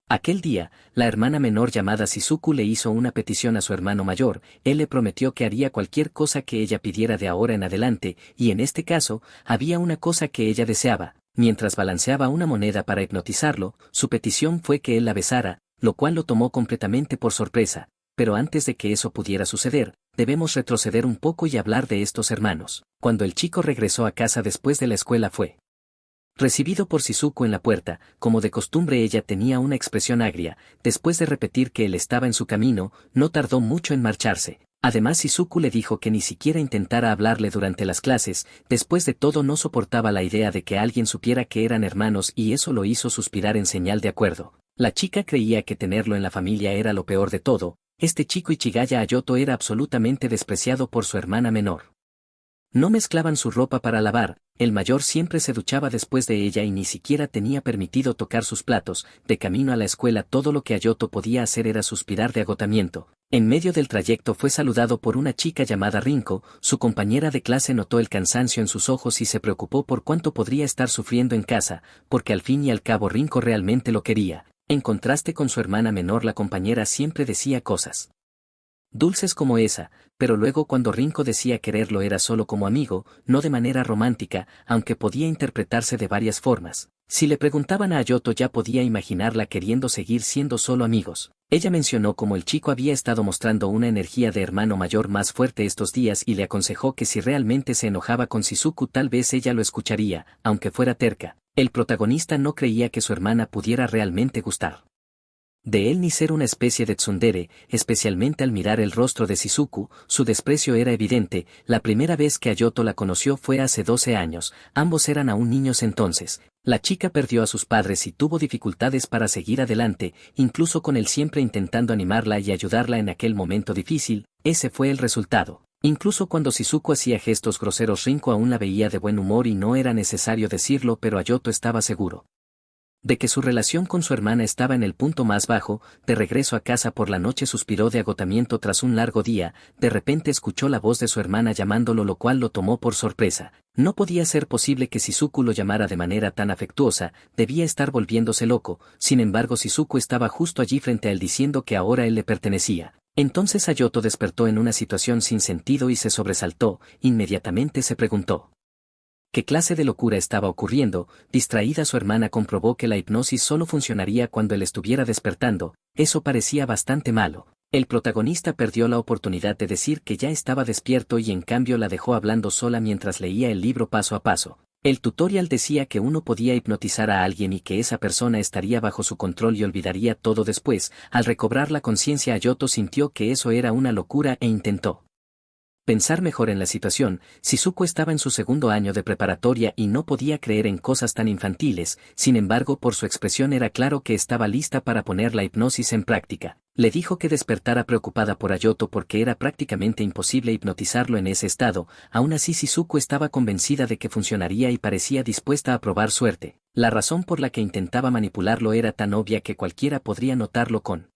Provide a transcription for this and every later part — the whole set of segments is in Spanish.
Aquel día, la hermana menor llamada Shizuku le hizo una petición a su hermano mayor. Él le prometió que haría cualquier cosa que ella pidiera de ahora en adelante, y en este caso, había una cosa que ella deseaba. Mientras balanceaba una moneda para hipnotizarlo, su petición fue que él la besara, lo cual lo tomó completamente por sorpresa. Pero antes de que eso pudiera suceder, debemos retroceder un poco y hablar de estos hermanos. Cuando el chico regresó a casa después de la escuela fue recibido por Shizuku en la puerta. Como de costumbre ella tenía una expresión agria. Después de repetir que él estaba en su camino, no tardó mucho en marcharse. Además Shizuku le dijo que ni siquiera intentara hablarle durante las clases. Después de todo no soportaba la idea de que alguien supiera que eran hermanos y eso lo hizo suspirar en señal de acuerdo. La chica creía que tenerlo en la familia era lo peor de todo. Este chico Ichigaya Ayoto era absolutamente despreciado por su hermana menor. No mezclaban su ropa para lavar, el mayor siempre se duchaba después de ella y ni siquiera tenía permitido tocar sus platos. De camino a la escuela todo lo que Ayoto podía hacer era suspirar de agotamiento. En medio del trayecto fue saludado por una chica llamada Rinko. Su compañera de clase notó el cansancio en sus ojos y se preocupó por cuánto podría estar sufriendo en casa, porque al fin y al cabo Rinko realmente lo quería. En contraste con su hermana menor, la compañera siempre decía cosas dulces como esa, pero luego cuando Rinko decía quererlo era solo como amigo, no de manera romántica, aunque podía interpretarse de varias formas. Si le preguntaban a Ayoto ya podía imaginarla queriendo seguir siendo solo amigos. Ella mencionó cómo el chico había estado mostrando una energía de hermano mayor más fuerte estos días y le aconsejó que si realmente se enojaba con Shizuku tal vez ella lo escucharía, aunque fuera terca. El protagonista no creía que su hermana pudiera realmente gustar de él ni ser una especie de tsundere, especialmente al mirar el rostro de Shizuku, su desprecio era evidente. La primera vez que Ayoto la conoció fue hace 12 años, ambos eran aún niños entonces. La chica perdió a sus padres y tuvo dificultades para seguir adelante, incluso con él siempre intentando animarla y ayudarla en aquel momento difícil. Ese fue el resultado. Incluso cuando Shizuku hacía gestos groseros Rinko aún la veía de buen humor y no era necesario decirlo, pero Ayoto estaba seguro de que su relación con su hermana estaba en el punto más bajo. De regreso a casa por la noche suspiró de agotamiento tras un largo día. De repente escuchó la voz de su hermana llamándolo, lo cual lo tomó por sorpresa. No podía ser posible que Shizuku lo llamara de manera tan afectuosa, debía estar volviéndose loco. Sin embargo Shizuku estaba justo allí frente a él diciendo que ahora él le pertenecía. Entonces Ayoto despertó en una situación sin sentido y se sobresaltó. Inmediatamente se preguntó ¿qué clase de locura estaba ocurriendo? Distraída su hermana comprobó que la hipnosis solo funcionaría cuando él estuviera despertando. Eso parecía bastante malo. El protagonista perdió la oportunidad de decir que ya estaba despierto y en cambio la dejó hablando sola mientras leía el libro paso a paso. El tutorial decía que uno podía hipnotizar a alguien y que esa persona estaría bajo su control y olvidaría todo después. Al recobrar la conciencia Ayoto sintió que eso era una locura e intentó pensar mejor en la situación. Shizuku estaba en su segundo año de preparatoria y no podía creer en cosas tan infantiles. Sin embargo, por su expresión era claro que estaba lista para poner la hipnosis en práctica. Le dijo que despertara preocupada por Ayoto porque era prácticamente imposible hipnotizarlo en ese estado. Aún así Shizuku estaba convencida de que funcionaría y parecía dispuesta a probar suerte. La razón por la que intentaba manipularlo era tan obvia que cualquiera podría notarlo con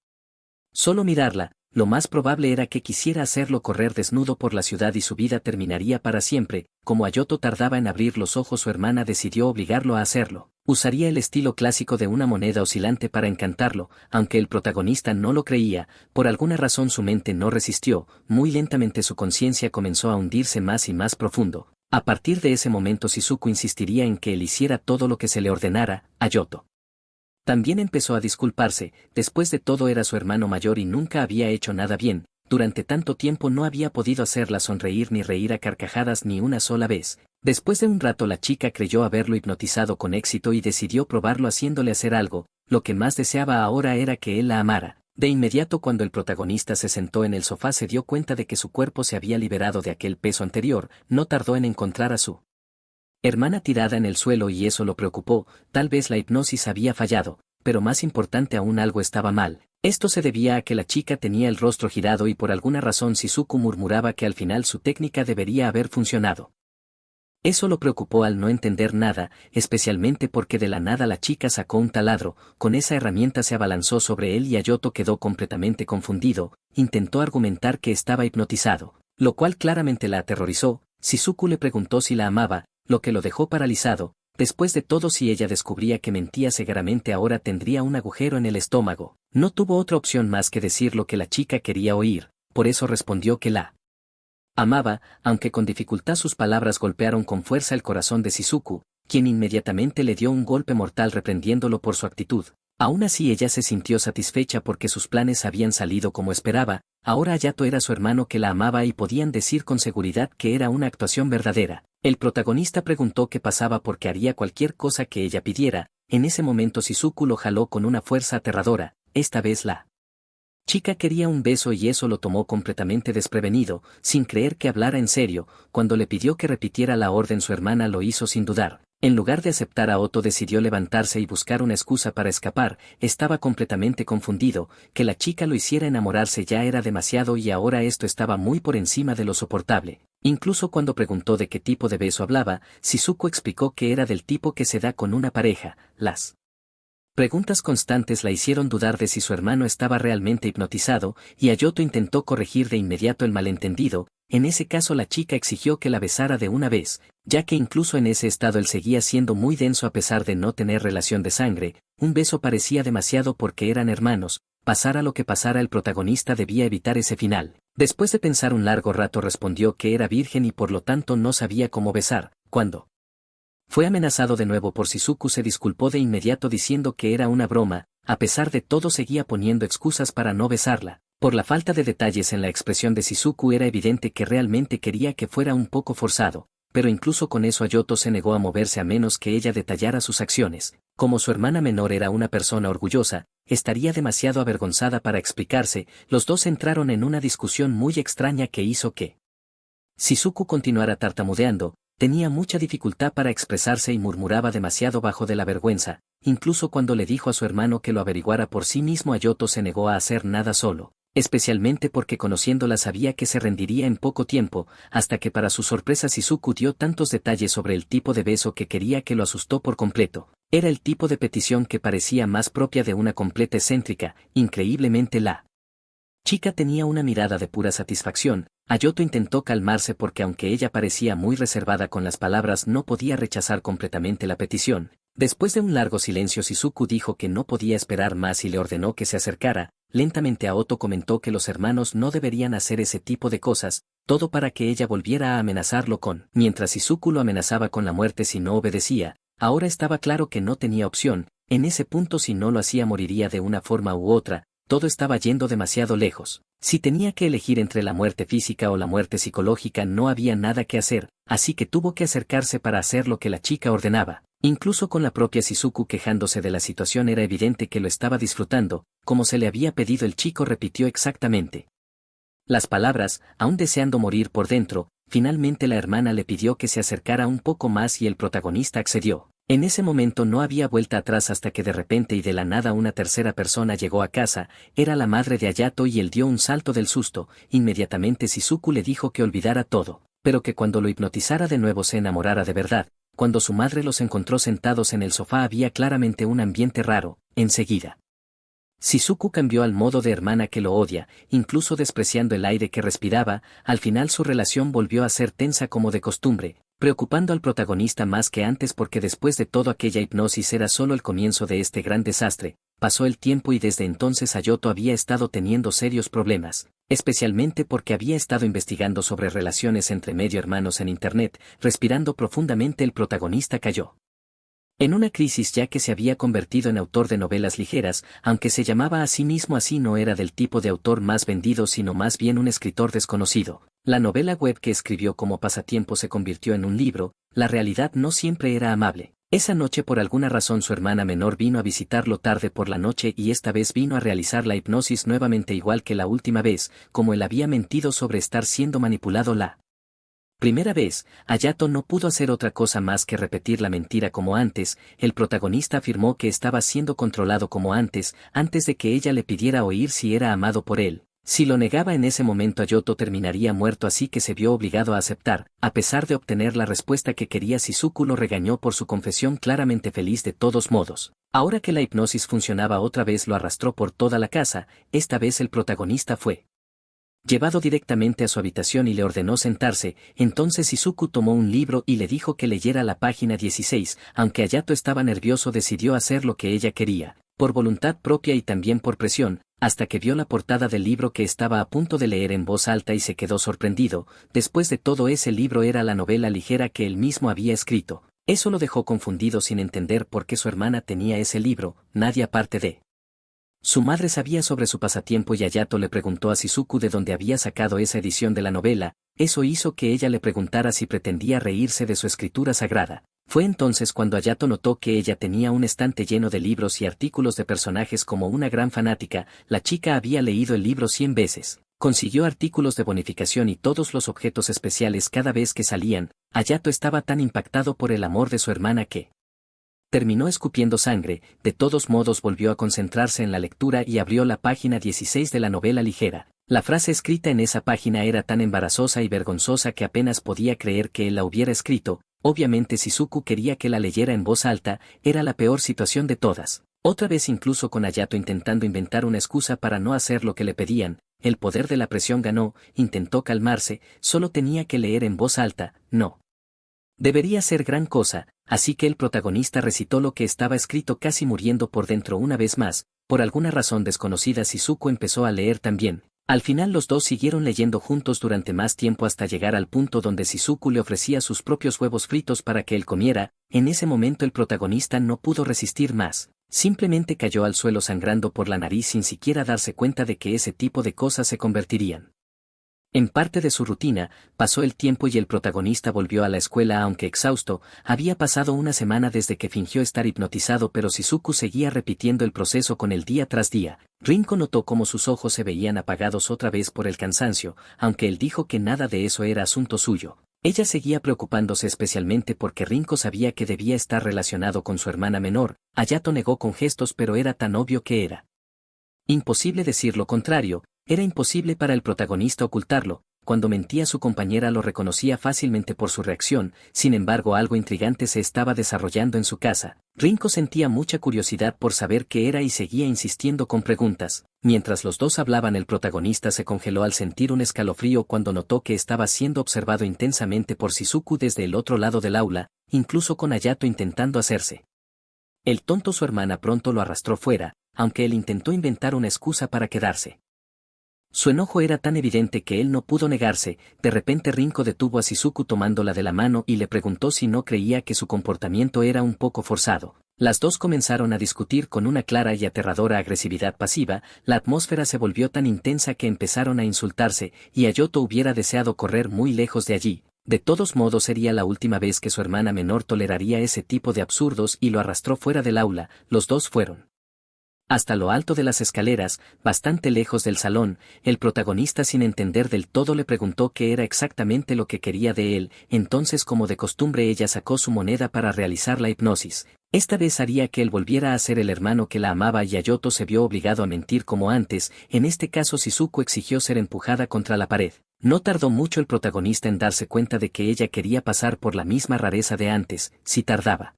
solo mirarla. Lo más probable era que quisiera hacerlo correr desnudo por la ciudad y su vida terminaría para siempre. Como Ayoto tardaba en abrir los ojos, su hermana decidió obligarlo a hacerlo. Usaría el estilo clásico de una moneda oscilante para encantarlo, aunque el protagonista no lo creía. Por alguna razón su mente no resistió. Muy lentamente su conciencia comenzó a hundirse más y más profundo. A partir de ese momento Shizuku insistiría en que él hiciera todo lo que se le ordenara. Ayoto también empezó a disculparse. Después de todo era su hermano mayor y nunca había hecho nada bien. Durante tanto tiempo no había podido hacerla sonreír ni reír a carcajadas ni una sola vez. Después de un rato la chica creyó haberlo hipnotizado con éxito y decidió probarlo haciéndole hacer algo. Lo que más deseaba ahora era que él la amara. De inmediato cuando el protagonista se sentó en el sofá se dio cuenta de que su cuerpo se había liberado de aquel peso anterior. No tardó en encontrar a su hermana tirada en el suelo y eso lo preocupó. Tal vez la hipnosis había fallado, pero más importante aún algo estaba mal. Esto se debía a que la chica tenía el rostro girado y por alguna razón Shizuku murmuraba que al final su técnica debería haber funcionado. Eso lo preocupó al no entender nada, especialmente porque de la nada la chica sacó un taladro. Con esa herramienta se abalanzó sobre él y Ayoto quedó completamente confundido. Intentó argumentar que estaba hipnotizado, lo cual claramente la aterrorizó. Shizuku le preguntó si la amaba, lo que lo dejó paralizado. Después de todo, si ella descubría que mentía cegaramente, ahora tendría un agujero en el estómago. No tuvo otra opción más que decir lo que la chica quería oír, por eso respondió que la amaba, aunque con dificultad sus palabras golpearon con fuerza el corazón de Shizuku, quien inmediatamente le dio un golpe mortal reprendiéndolo por su actitud. Aún así ella se sintió satisfecha porque sus planes habían salido como esperaba. Ahora Hayato era su hermano que la amaba y podían decir con seguridad que era una actuación verdadera. El protagonista preguntó qué pasaba porque haría cualquier cosa que ella pidiera. En ese momento Shizuku lo jaló con una fuerza aterradora. Esta vez la chica quería un beso y eso lo tomó completamente desprevenido, sin creer que hablara en serio. Cuando le pidió que repitiera la orden, su hermana lo hizo sin dudar. En lugar de aceptar, Aoto decidió levantarse y buscar una excusa para escapar. Estaba completamente confundido. Que la chica lo hiciera enamorarse ya era demasiado y ahora esto estaba muy por encima de lo soportable. Incluso cuando preguntó de qué tipo de beso hablaba, Shizuku explicó que era del tipo que se da con una pareja. Las preguntas constantes la hicieron dudar de si su hermano estaba realmente hipnotizado, y Hayato intentó corregir de inmediato el malentendido. En ese caso la chica exigió que la besara de una vez, ya que incluso en ese estado él seguía siendo muy denso a pesar de no tener relación de sangre. Un beso parecía demasiado porque eran hermanos. Pasara lo que pasara, el protagonista debía evitar ese final. Después de pensar un largo rato respondió que era virgen y por lo tanto no sabía cómo besar. Cuando fue amenazado de nuevo por Shizuku, se disculpó de inmediato diciendo que era una broma. A pesar de todo seguía poniendo excusas para no besarla. Por la falta de detalles en la expresión de Shizuku era evidente que realmente quería que fuera un poco forzado, pero incluso con eso Hayato se negó a moverse a menos que ella detallara sus acciones. Como su hermana menor era una persona orgullosa, estaría demasiado avergonzada para explicarse. Los dos entraron en una discusión muy extraña que hizo que Shizuku continuara tartamudeando. Tenía mucha dificultad para expresarse y murmuraba demasiado bajo de la vergüenza. Incluso cuando le dijo a su hermano que lo averiguara por sí mismo, Hayato se negó a hacer nada solo, especialmente porque conociéndola sabía que se rendiría en poco tiempo, hasta que para su sorpresa Shizuku dio tantos detalles sobre el tipo de beso que quería que lo asustó por completo. Era el tipo de petición que parecía más propia de una completa excéntrica. Increíblemente la chica tenía una mirada de pura satisfacción. Hayato intentó calmarse porque aunque ella parecía muy reservada con las palabras, no podía rechazar completamente la petición. Después de un largo silencio, Shizuku dijo que no podía esperar más y le ordenó que se acercara. Lentamente Aoto comentó que los hermanos no deberían hacer ese tipo de cosas, todo para que ella volviera a amenazarlo mientras Shizuku lo amenazaba con la muerte si no obedecía. Ahora estaba claro que no tenía opción. En ese punto, si no lo hacía, moriría de una forma u otra. Todo estaba yendo demasiado lejos. Si tenía que elegir entre la muerte física o la muerte psicológica, no había nada que hacer, así que tuvo que acercarse para hacer lo que la chica ordenaba. Incluso con la propia Shizuku quejándose de la situación era evidente que lo estaba disfrutando. Como se le había pedido, el chico repitió exactamente las palabras, aún deseando morir por dentro. Finalmente la hermana le pidió que se acercara un poco más y el protagonista accedió. En ese momento no había vuelta atrás hasta que de repente y de la nada una tercera persona llegó a casa. Era la madre de Hayato y él dio un salto del susto. Inmediatamente Shizuku le dijo que olvidara todo, pero que cuando lo hipnotizara de nuevo se enamorara de verdad. Cuando su madre los encontró sentados en el sofá había claramente un ambiente raro. Enseguida Shizuku cambió al modo de hermana que lo odia, incluso despreciando el aire que respiraba. Al final su relación volvió a ser tensa como de costumbre, preocupando al protagonista más que antes porque después de todo aquella hipnosis era solo el comienzo de este gran desastre. Pasó el tiempo y desde entonces Hayato había estado teniendo serios problemas, especialmente porque había estado investigando sobre relaciones entre medio hermanos en internet. Respirando profundamente, el protagonista cayó en una crisis ya que se había convertido en autor de novelas ligeras. Aunque se llamaba a sí mismo así, no era del tipo de autor más vendido sino más bien un escritor desconocido. La novela web que escribió como pasatiempo se convirtió en un libro. La realidad no siempre era amable. Esa noche por alguna razón su hermana menor vino a visitarlo tarde por la noche y esta vez vino a realizar la hipnosis nuevamente igual que la última vez. Como él había mentido sobre estar siendo manipulado la primera vez, Hayato no pudo hacer otra cosa más que repetir la mentira como antes. El protagonista afirmó que estaba siendo controlado como antes de que ella le pidiera oír si era amado por él. Si lo negaba en ese momento, Hayato terminaría muerto, así que se vio obligado a aceptar. A pesar de obtener la respuesta que quería, Shizuku lo regañó por su confesión, claramente feliz de todos modos. Ahora que la hipnosis funcionaba otra vez, lo arrastró por toda la casa. Esta vez el protagonista fue llevado directamente a su habitación y le ordenó sentarse. Entonces Izuku tomó un libro y le dijo que leyera la página 16, aunque Hayato estaba nervioso decidió hacer lo que ella quería, por voluntad propia y también por presión, hasta que vio la portada del libro que estaba a punto de leer en voz alta y se quedó sorprendido. Después de todo, ese libro era la novela ligera que él mismo había escrito. Eso lo dejó confundido sin entender por qué su hermana tenía ese libro. Nadie aparte de su madre sabía sobre su pasatiempo y Hayato le preguntó a Shizuku de dónde había sacado esa edición de la novela. Eso hizo que ella le preguntara si pretendía reírse de su escritura sagrada. Fue entonces cuando Hayato notó que ella tenía un estante lleno de libros y artículos de personajes. Como una gran fanática, la chica había leído el libro 100 veces. Consiguió artículos de bonificación y todos los objetos especiales cada vez que salían. Hayato estaba tan impactado por el amor de su hermana que terminó escupiendo sangre. De todos modos volvió a concentrarse en la lectura y abrió la página 16 de la novela ligera. La frase escrita en esa página era tan embarazosa y vergonzosa que apenas podía creer que él la hubiera escrito. Obviamente Shizuku quería que la leyera en voz alta. Era la peor situación de todas. Otra vez, incluso con Hayato intentando inventar una excusa para no hacer lo que le pedían, el poder de la presión ganó. Intentó calmarse, solo tenía que leer en voz alta. No debería ser gran cosa, así que el protagonista recitó lo que estaba escrito casi muriendo por dentro una vez más. Por alguna razón desconocida, Shizuku empezó a leer también. Al final los dos siguieron leyendo juntos durante más tiempo hasta llegar al punto donde Shizuku le ofrecía sus propios huevos fritos para que él comiera. En ese momento el protagonista no pudo resistir más. Simplemente cayó al suelo sangrando por la nariz sin siquiera darse cuenta de que ese tipo de cosas se convertirían en parte de su rutina. Pasó el tiempo y el protagonista volvió a la escuela aunque exhausto. Había pasado una semana desde que fingió estar hipnotizado, pero Shizuku seguía repitiendo el proceso con él día tras día. Rinko notó cómo sus ojos se veían apagados otra vez por el cansancio, aunque él dijo que nada de eso era asunto suyo. Ella seguía preocupándose especialmente porque Rinko sabía que debía estar relacionado con su hermana menor. Hayato negó con gestos, pero era tan obvio que era imposible decir lo contrario. Era imposible para el protagonista ocultarlo. Cuando mentía, su compañera lo reconocía fácilmente por su reacción. Sin embargo, algo intrigante se estaba desarrollando en su casa. Rinko sentía mucha curiosidad por saber qué era y seguía insistiendo con preguntas. Mientras los dos hablaban, el protagonista se congeló al sentir un escalofrío cuando notó que estaba siendo observado intensamente por Shizuku desde el otro lado del aula, incluso con Hayato intentando hacerse el tonto. Su hermana pronto lo arrastró fuera, aunque él intentó inventar una excusa para quedarse. Su enojo era tan evidente que él no pudo negarse. De repente Rinko detuvo a Shizuku tomándola de la mano y le preguntó si no creía que su comportamiento era un poco forzado. Las dos comenzaron a discutir con una clara y aterradora agresividad pasiva. La atmósfera se volvió tan intensa que empezaron a insultarse, y Hayato hubiera deseado correr muy lejos de allí. De todos modos, sería la última vez que su hermana menor toleraría ese tipo de absurdos y lo arrastró fuera del aula. Los dos fueron hasta lo alto de las escaleras, bastante lejos del salón. El protagonista, sin entender del todo, le preguntó qué era exactamente lo que quería de él. Entonces, como de costumbre, ella sacó su moneda para realizar la hipnosis. Esta vez haría que él volviera a ser el hermano que la amaba, y Hayato se vio obligado a mentir como antes. En este caso, Shizuku exigió ser empujada contra la pared. No tardó mucho el protagonista en darse cuenta de que ella quería pasar por la misma rareza de antes. Si tardaba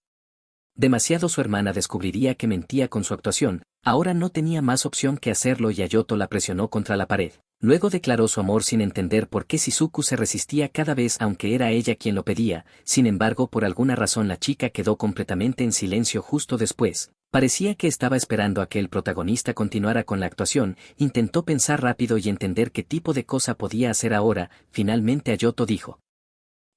demasiado, su hermana descubriría que mentía con su actuación. Ahora no tenía más opción que hacerlo, y Hayato la presionó contra la pared. Luego declaró su amor sin entender por qué Shizuku se resistía cada vez, aunque era ella quien lo pedía. Sin embargo, por alguna razón la chica quedó completamente en silencio justo después. Parecía que estaba esperando a que el protagonista continuara con la actuación. Intentó pensar rápido y entender qué tipo de cosa podía hacer ahora. Finalmente Hayato dijo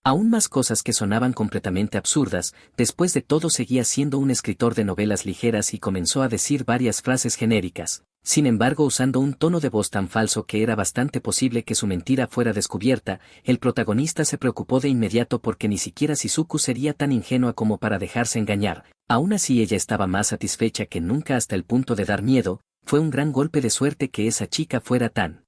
aún más cosas que sonaban completamente absurdas. Después de todo, seguía siendo un escritor de novelas ligeras, y comenzó a decir varias frases genéricas. Sin embargo, usando un tono de voz tan falso que era bastante posible que su mentira fuera descubierta. El protagonista se preocupó de inmediato porque ni siquiera Shizuku sería tan ingenua como para dejarse engañar. Aún así, ella estaba más satisfecha que nunca, hasta el punto de dar miedo. Fue un gran golpe de suerte que esa chica fuera tan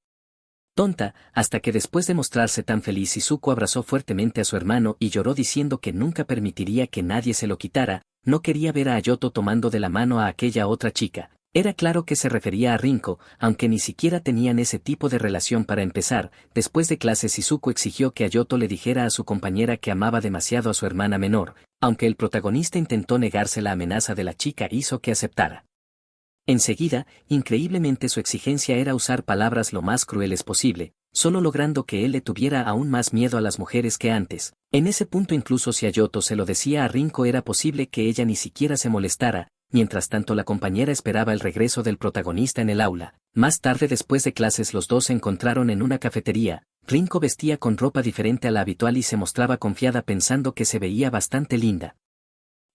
tonta, hasta que después de mostrarse tan feliz, Shizuku abrazó fuertemente a su hermano y lloró diciendo que nunca permitiría que nadie se lo quitara. No quería ver a Hayato tomando de la mano a aquella otra chica. Era claro que se refería a Rinko, aunque ni siquiera tenían ese tipo de relación para empezar. Después de clases, Shizuku exigió que Hayato le dijera a su compañera que amaba demasiado a su hermana menor. Aunque el protagonista intentó negarse, la amenaza de la chica hizo que aceptara. Enseguida, increíblemente su exigencia era usar palabras lo más crueles posible, solo logrando que él le tuviera aún más miedo a las mujeres que antes. En ese punto incluso si Ayoto se lo decía a Rinko era posible que ella ni siquiera se molestara. Mientras tanto la compañera esperaba el regreso del protagonista en el aula. Más tarde después de clases los dos se encontraron en una cafetería. Rinko vestía con ropa diferente a la habitual y se mostraba confiada pensando que se veía bastante linda.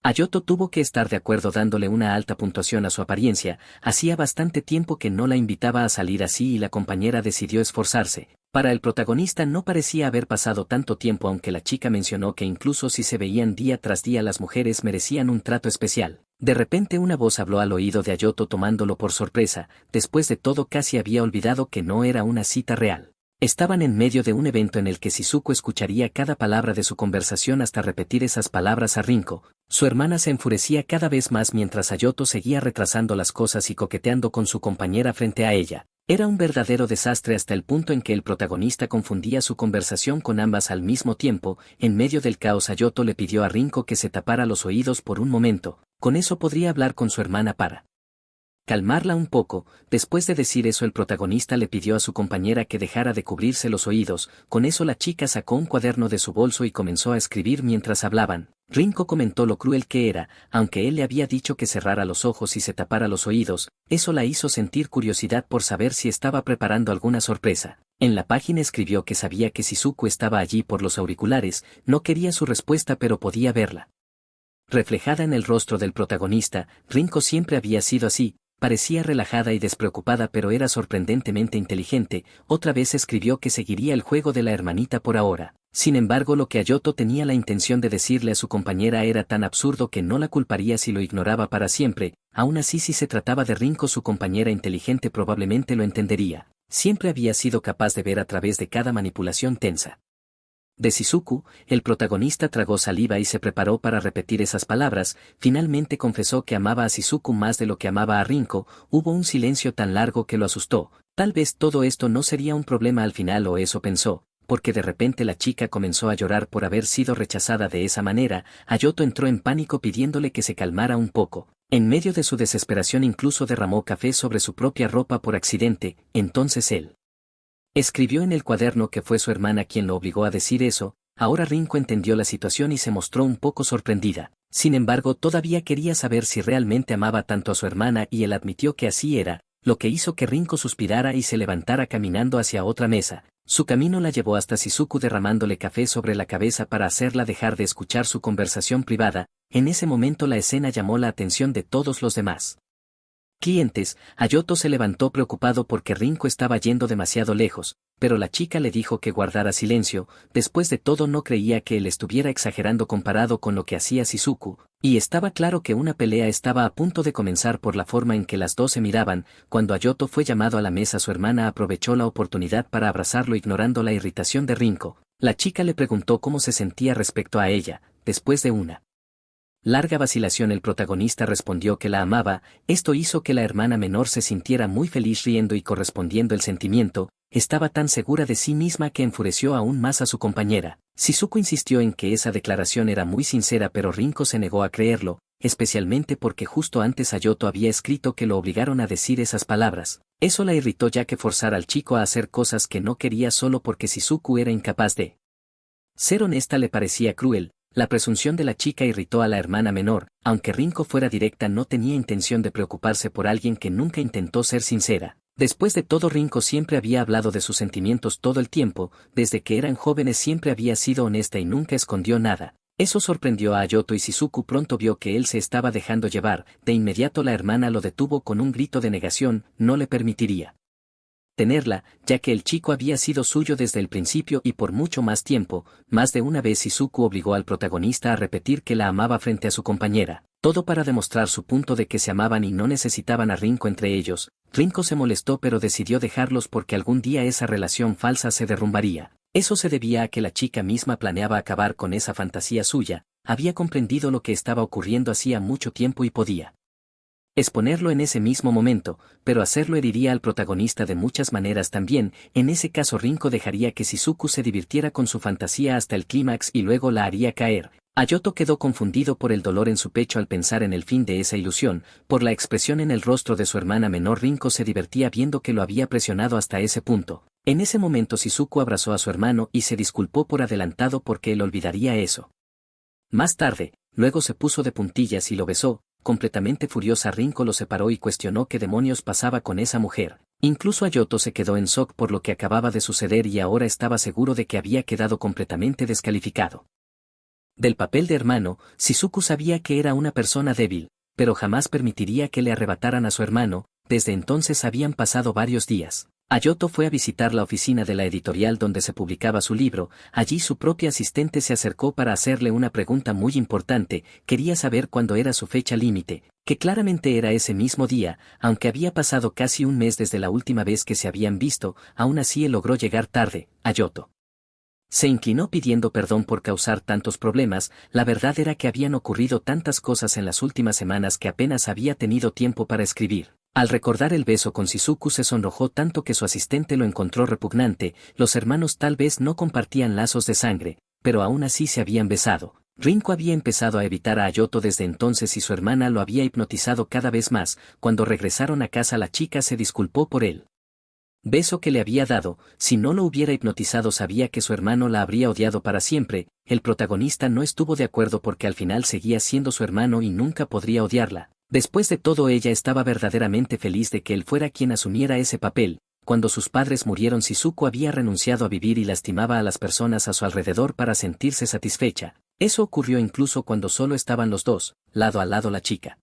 Ayoto tuvo que estar de acuerdo dándole una alta puntuación a su apariencia, hacía bastante tiempo que no la invitaba a salir así y la compañera decidió esforzarse. Para el protagonista no parecía haber pasado tanto tiempo aunque la chica mencionó que incluso si se veían día tras día las mujeres merecían un trato especial. De repente una voz habló al oído de Ayoto tomándolo por sorpresa, después de todo casi había olvidado que no era una cita real. Estaban en medio de un evento en el que Shizuku escucharía cada palabra de su conversación hasta repetir esas palabras a Rinko. Su hermana se enfurecía cada vez más mientras Ayoto seguía retrasando las cosas y coqueteando con su compañera frente a ella. Era un verdadero desastre hasta el punto en que el protagonista confundía su conversación con ambas al mismo tiempo. En medio del caos Ayoto le pidió a Rinko que se tapara los oídos por un momento, con eso podría hablar con su hermana para calmarla un poco. Después de decir eso el protagonista le pidió a su compañera que dejara de cubrirse los oídos, con eso la chica sacó un cuaderno de su bolso y comenzó a escribir mientras hablaban. Rinko comentó lo cruel que era, aunque él le había dicho que cerrara los ojos y se tapara los oídos, eso la hizo sentir curiosidad por saber si estaba preparando alguna sorpresa. En la página escribió que sabía que Shizuku estaba allí por los auriculares, no quería su respuesta pero podía verla reflejada en el rostro del protagonista. Rinko siempre había sido así. Parecía relajada y despreocupada pero era sorprendentemente inteligente. Otra vez escribió que seguiría el juego de la hermanita por ahora. Sin embargo lo que Ayoto tenía la intención de decirle a su compañera era tan absurdo que no la culparía si lo ignoraba para siempre. Aún así si se trataba de Rinko su compañera inteligente probablemente lo entendería. Siempre había sido capaz de ver a través de cada manipulación tensa de Shizuku. El protagonista tragó saliva y se preparó para repetir esas palabras. Finalmente confesó que amaba a Shizuku más de lo que amaba a Rinko. Hubo un silencio tan largo que lo asustó. Tal vez todo esto no sería un problema al final o eso pensó, porque de repente la chica comenzó a llorar por haber sido rechazada de esa manera. Ayoto entró en pánico pidiéndole que se calmara un poco. En medio de su desesperación incluso derramó café sobre su propia ropa por accidente. Entonces él escribió en el cuaderno que fue su hermana quien lo obligó a decir eso. Ahora Rinko entendió la situación y se mostró un poco sorprendida. Sin embargo, todavía quería saber si realmente amaba tanto a su hermana y él admitió que así era, lo que hizo que Rinko suspirara y se levantara caminando hacia otra mesa. Su camino la llevó hasta Shizuku derramándole café sobre la cabeza para hacerla dejar de escuchar su conversación privada. En ese momento la escena llamó la atención de todos los demás clientes. Ayoto se levantó preocupado porque Rinko estaba yendo demasiado lejos, pero la chica le dijo que guardara silencio. Después de todo no creía que él estuviera exagerando comparado con lo que hacía Shizuku, y estaba claro que una pelea estaba a punto de comenzar por la forma en que las dos se miraban. Cuando Ayoto fue llamado a la mesa su hermana aprovechó la oportunidad para abrazarlo ignorando la irritación de Rinko. La chica le preguntó cómo se sentía respecto a ella. Después de una larga vacilación el protagonista respondió que la amaba. Esto hizo que la hermana menor se sintiera muy feliz riendo y correspondiendo el sentimiento. Estaba tan segura de sí misma que enfureció aún más a su compañera. Shizuku insistió en que esa declaración era muy sincera pero Rinko se negó a creerlo, especialmente porque justo antes Ayoto había escrito que lo obligaron a decir esas palabras. Eso la irritó ya que forzar al chico a hacer cosas que no quería solo porque Shizuku era incapaz de ser honesta le parecía cruel. La presunción de la chica irritó a la hermana menor. Aunque Rinko fuera directa no tenía intención de preocuparse por alguien que nunca intentó ser sincera. Después de todo Rinko siempre había hablado de sus sentimientos todo el tiempo, desde que eran jóvenes siempre había sido honesta y nunca escondió nada. Eso sorprendió a Ayoto y Shizuku pronto vio que él se estaba dejando llevar. De inmediato la hermana lo detuvo con un grito de negación, no le permitiría tenerla, ya que el chico había sido suyo desde el principio y por mucho más tiempo. Más de una vez Shizuku obligó al protagonista a repetir que la amaba frente a su compañera, todo para demostrar su punto de que se amaban y no necesitaban a Rinko entre ellos. Rinko se molestó pero decidió dejarlos porque algún día esa relación falsa se derrumbaría. Eso se debía a que la chica misma planeaba acabar con esa fantasía suya, había comprendido lo que estaba ocurriendo hacía mucho tiempo y podía exponerlo en ese mismo momento, pero hacerlo heriría al protagonista de muchas maneras también. En ese caso Rinko dejaría que Shizuku se divirtiera con su fantasía hasta el clímax y luego la haría caer. Ayoto quedó confundido por el dolor en su pecho al pensar en el fin de esa ilusión, por la expresión en el rostro de su hermana menor. Rinko se divertía viendo que lo había presionado hasta ese punto. En ese momento Shizuku abrazó a su hermano y se disculpó por adelantado porque él olvidaría eso. Más tarde, luego se puso de puntillas y lo besó. Completamente furiosa, Rinko lo separó y cuestionó qué demonios pasaba con esa mujer. Incluso Ayoto se quedó en shock por lo que acababa de suceder y ahora estaba seguro de que había quedado completamente descalificado. Del papel de hermano, Shizuku sabía que era una persona débil, pero jamás permitiría que le arrebataran a su hermano. Desde entonces habían pasado varios días. Ayoto fue a visitar la oficina de la editorial donde se publicaba su libro. Allí su propia asistente se acercó para hacerle una pregunta muy importante. Quería saber cuándo era su fecha límite, que claramente era ese mismo día, aunque había pasado casi un mes desde la última vez que se habían visto. Aún así él logró llegar tarde. Ayoto se inclinó pidiendo perdón por causar tantos problemas. La verdad era que habían ocurrido tantas cosas en las últimas semanas que apenas había tenido tiempo para escribir. Al recordar el beso con Shizuku se sonrojó tanto que su asistente lo encontró repugnante. Los hermanos tal vez no compartían lazos de sangre, pero aún así se habían besado. Rinko había empezado a evitar a Ayoto desde entonces y su hermana lo había hipnotizado cada vez más. Cuando regresaron a casa la chica se disculpó por él beso que le había dado. Si no lo hubiera hipnotizado sabía que su hermano la habría odiado para siempre. El protagonista no estuvo de acuerdo porque al final seguía siendo su hermano y nunca podría odiarla. Después de todo ella estaba verdaderamente feliz de que él fuera quien asumiera ese papel. Cuando sus padres murieron Shizuku había renunciado a vivir y lastimaba a las personas a su alrededor para sentirse satisfecha. Eso ocurrió incluso cuando solo estaban los dos, lado a lado la chica.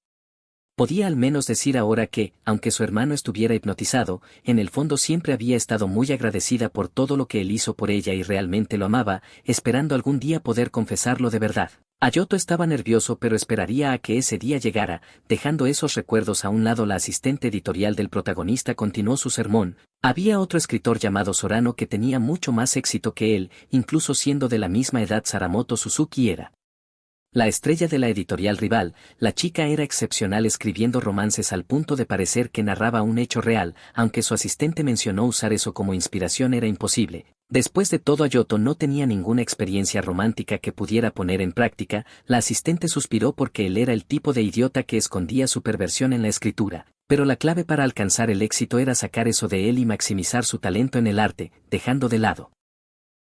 Podía al menos decir ahora que, aunque su hermano estuviera hipnotizado, en el fondo siempre había estado muy agradecida por todo lo que él hizo por ella y realmente lo amaba, esperando algún día poder confesarlo de verdad. Ayoto estaba nervioso pero esperaría a que ese día llegara. Dejando esos recuerdos a un lado, la asistente editorial del protagonista continuó su sermón. Había otro escritor llamado Sorano que tenía mucho más éxito que él, incluso siendo de la misma edad. Saramoto Suzuki era la estrella de la editorial rival. La chica era excepcional escribiendo romances al punto de parecer que narraba un hecho real. Aunque su asistente mencionó usar eso como inspiración era imposible. Después de todo Ayoto no tenía ninguna experiencia romántica que pudiera poner en práctica. La asistente suspiró porque él era el tipo de idiota que escondía su perversión en la escritura. Pero la clave para alcanzar el éxito era sacar eso de él y maximizar su talento en el arte, dejando de lado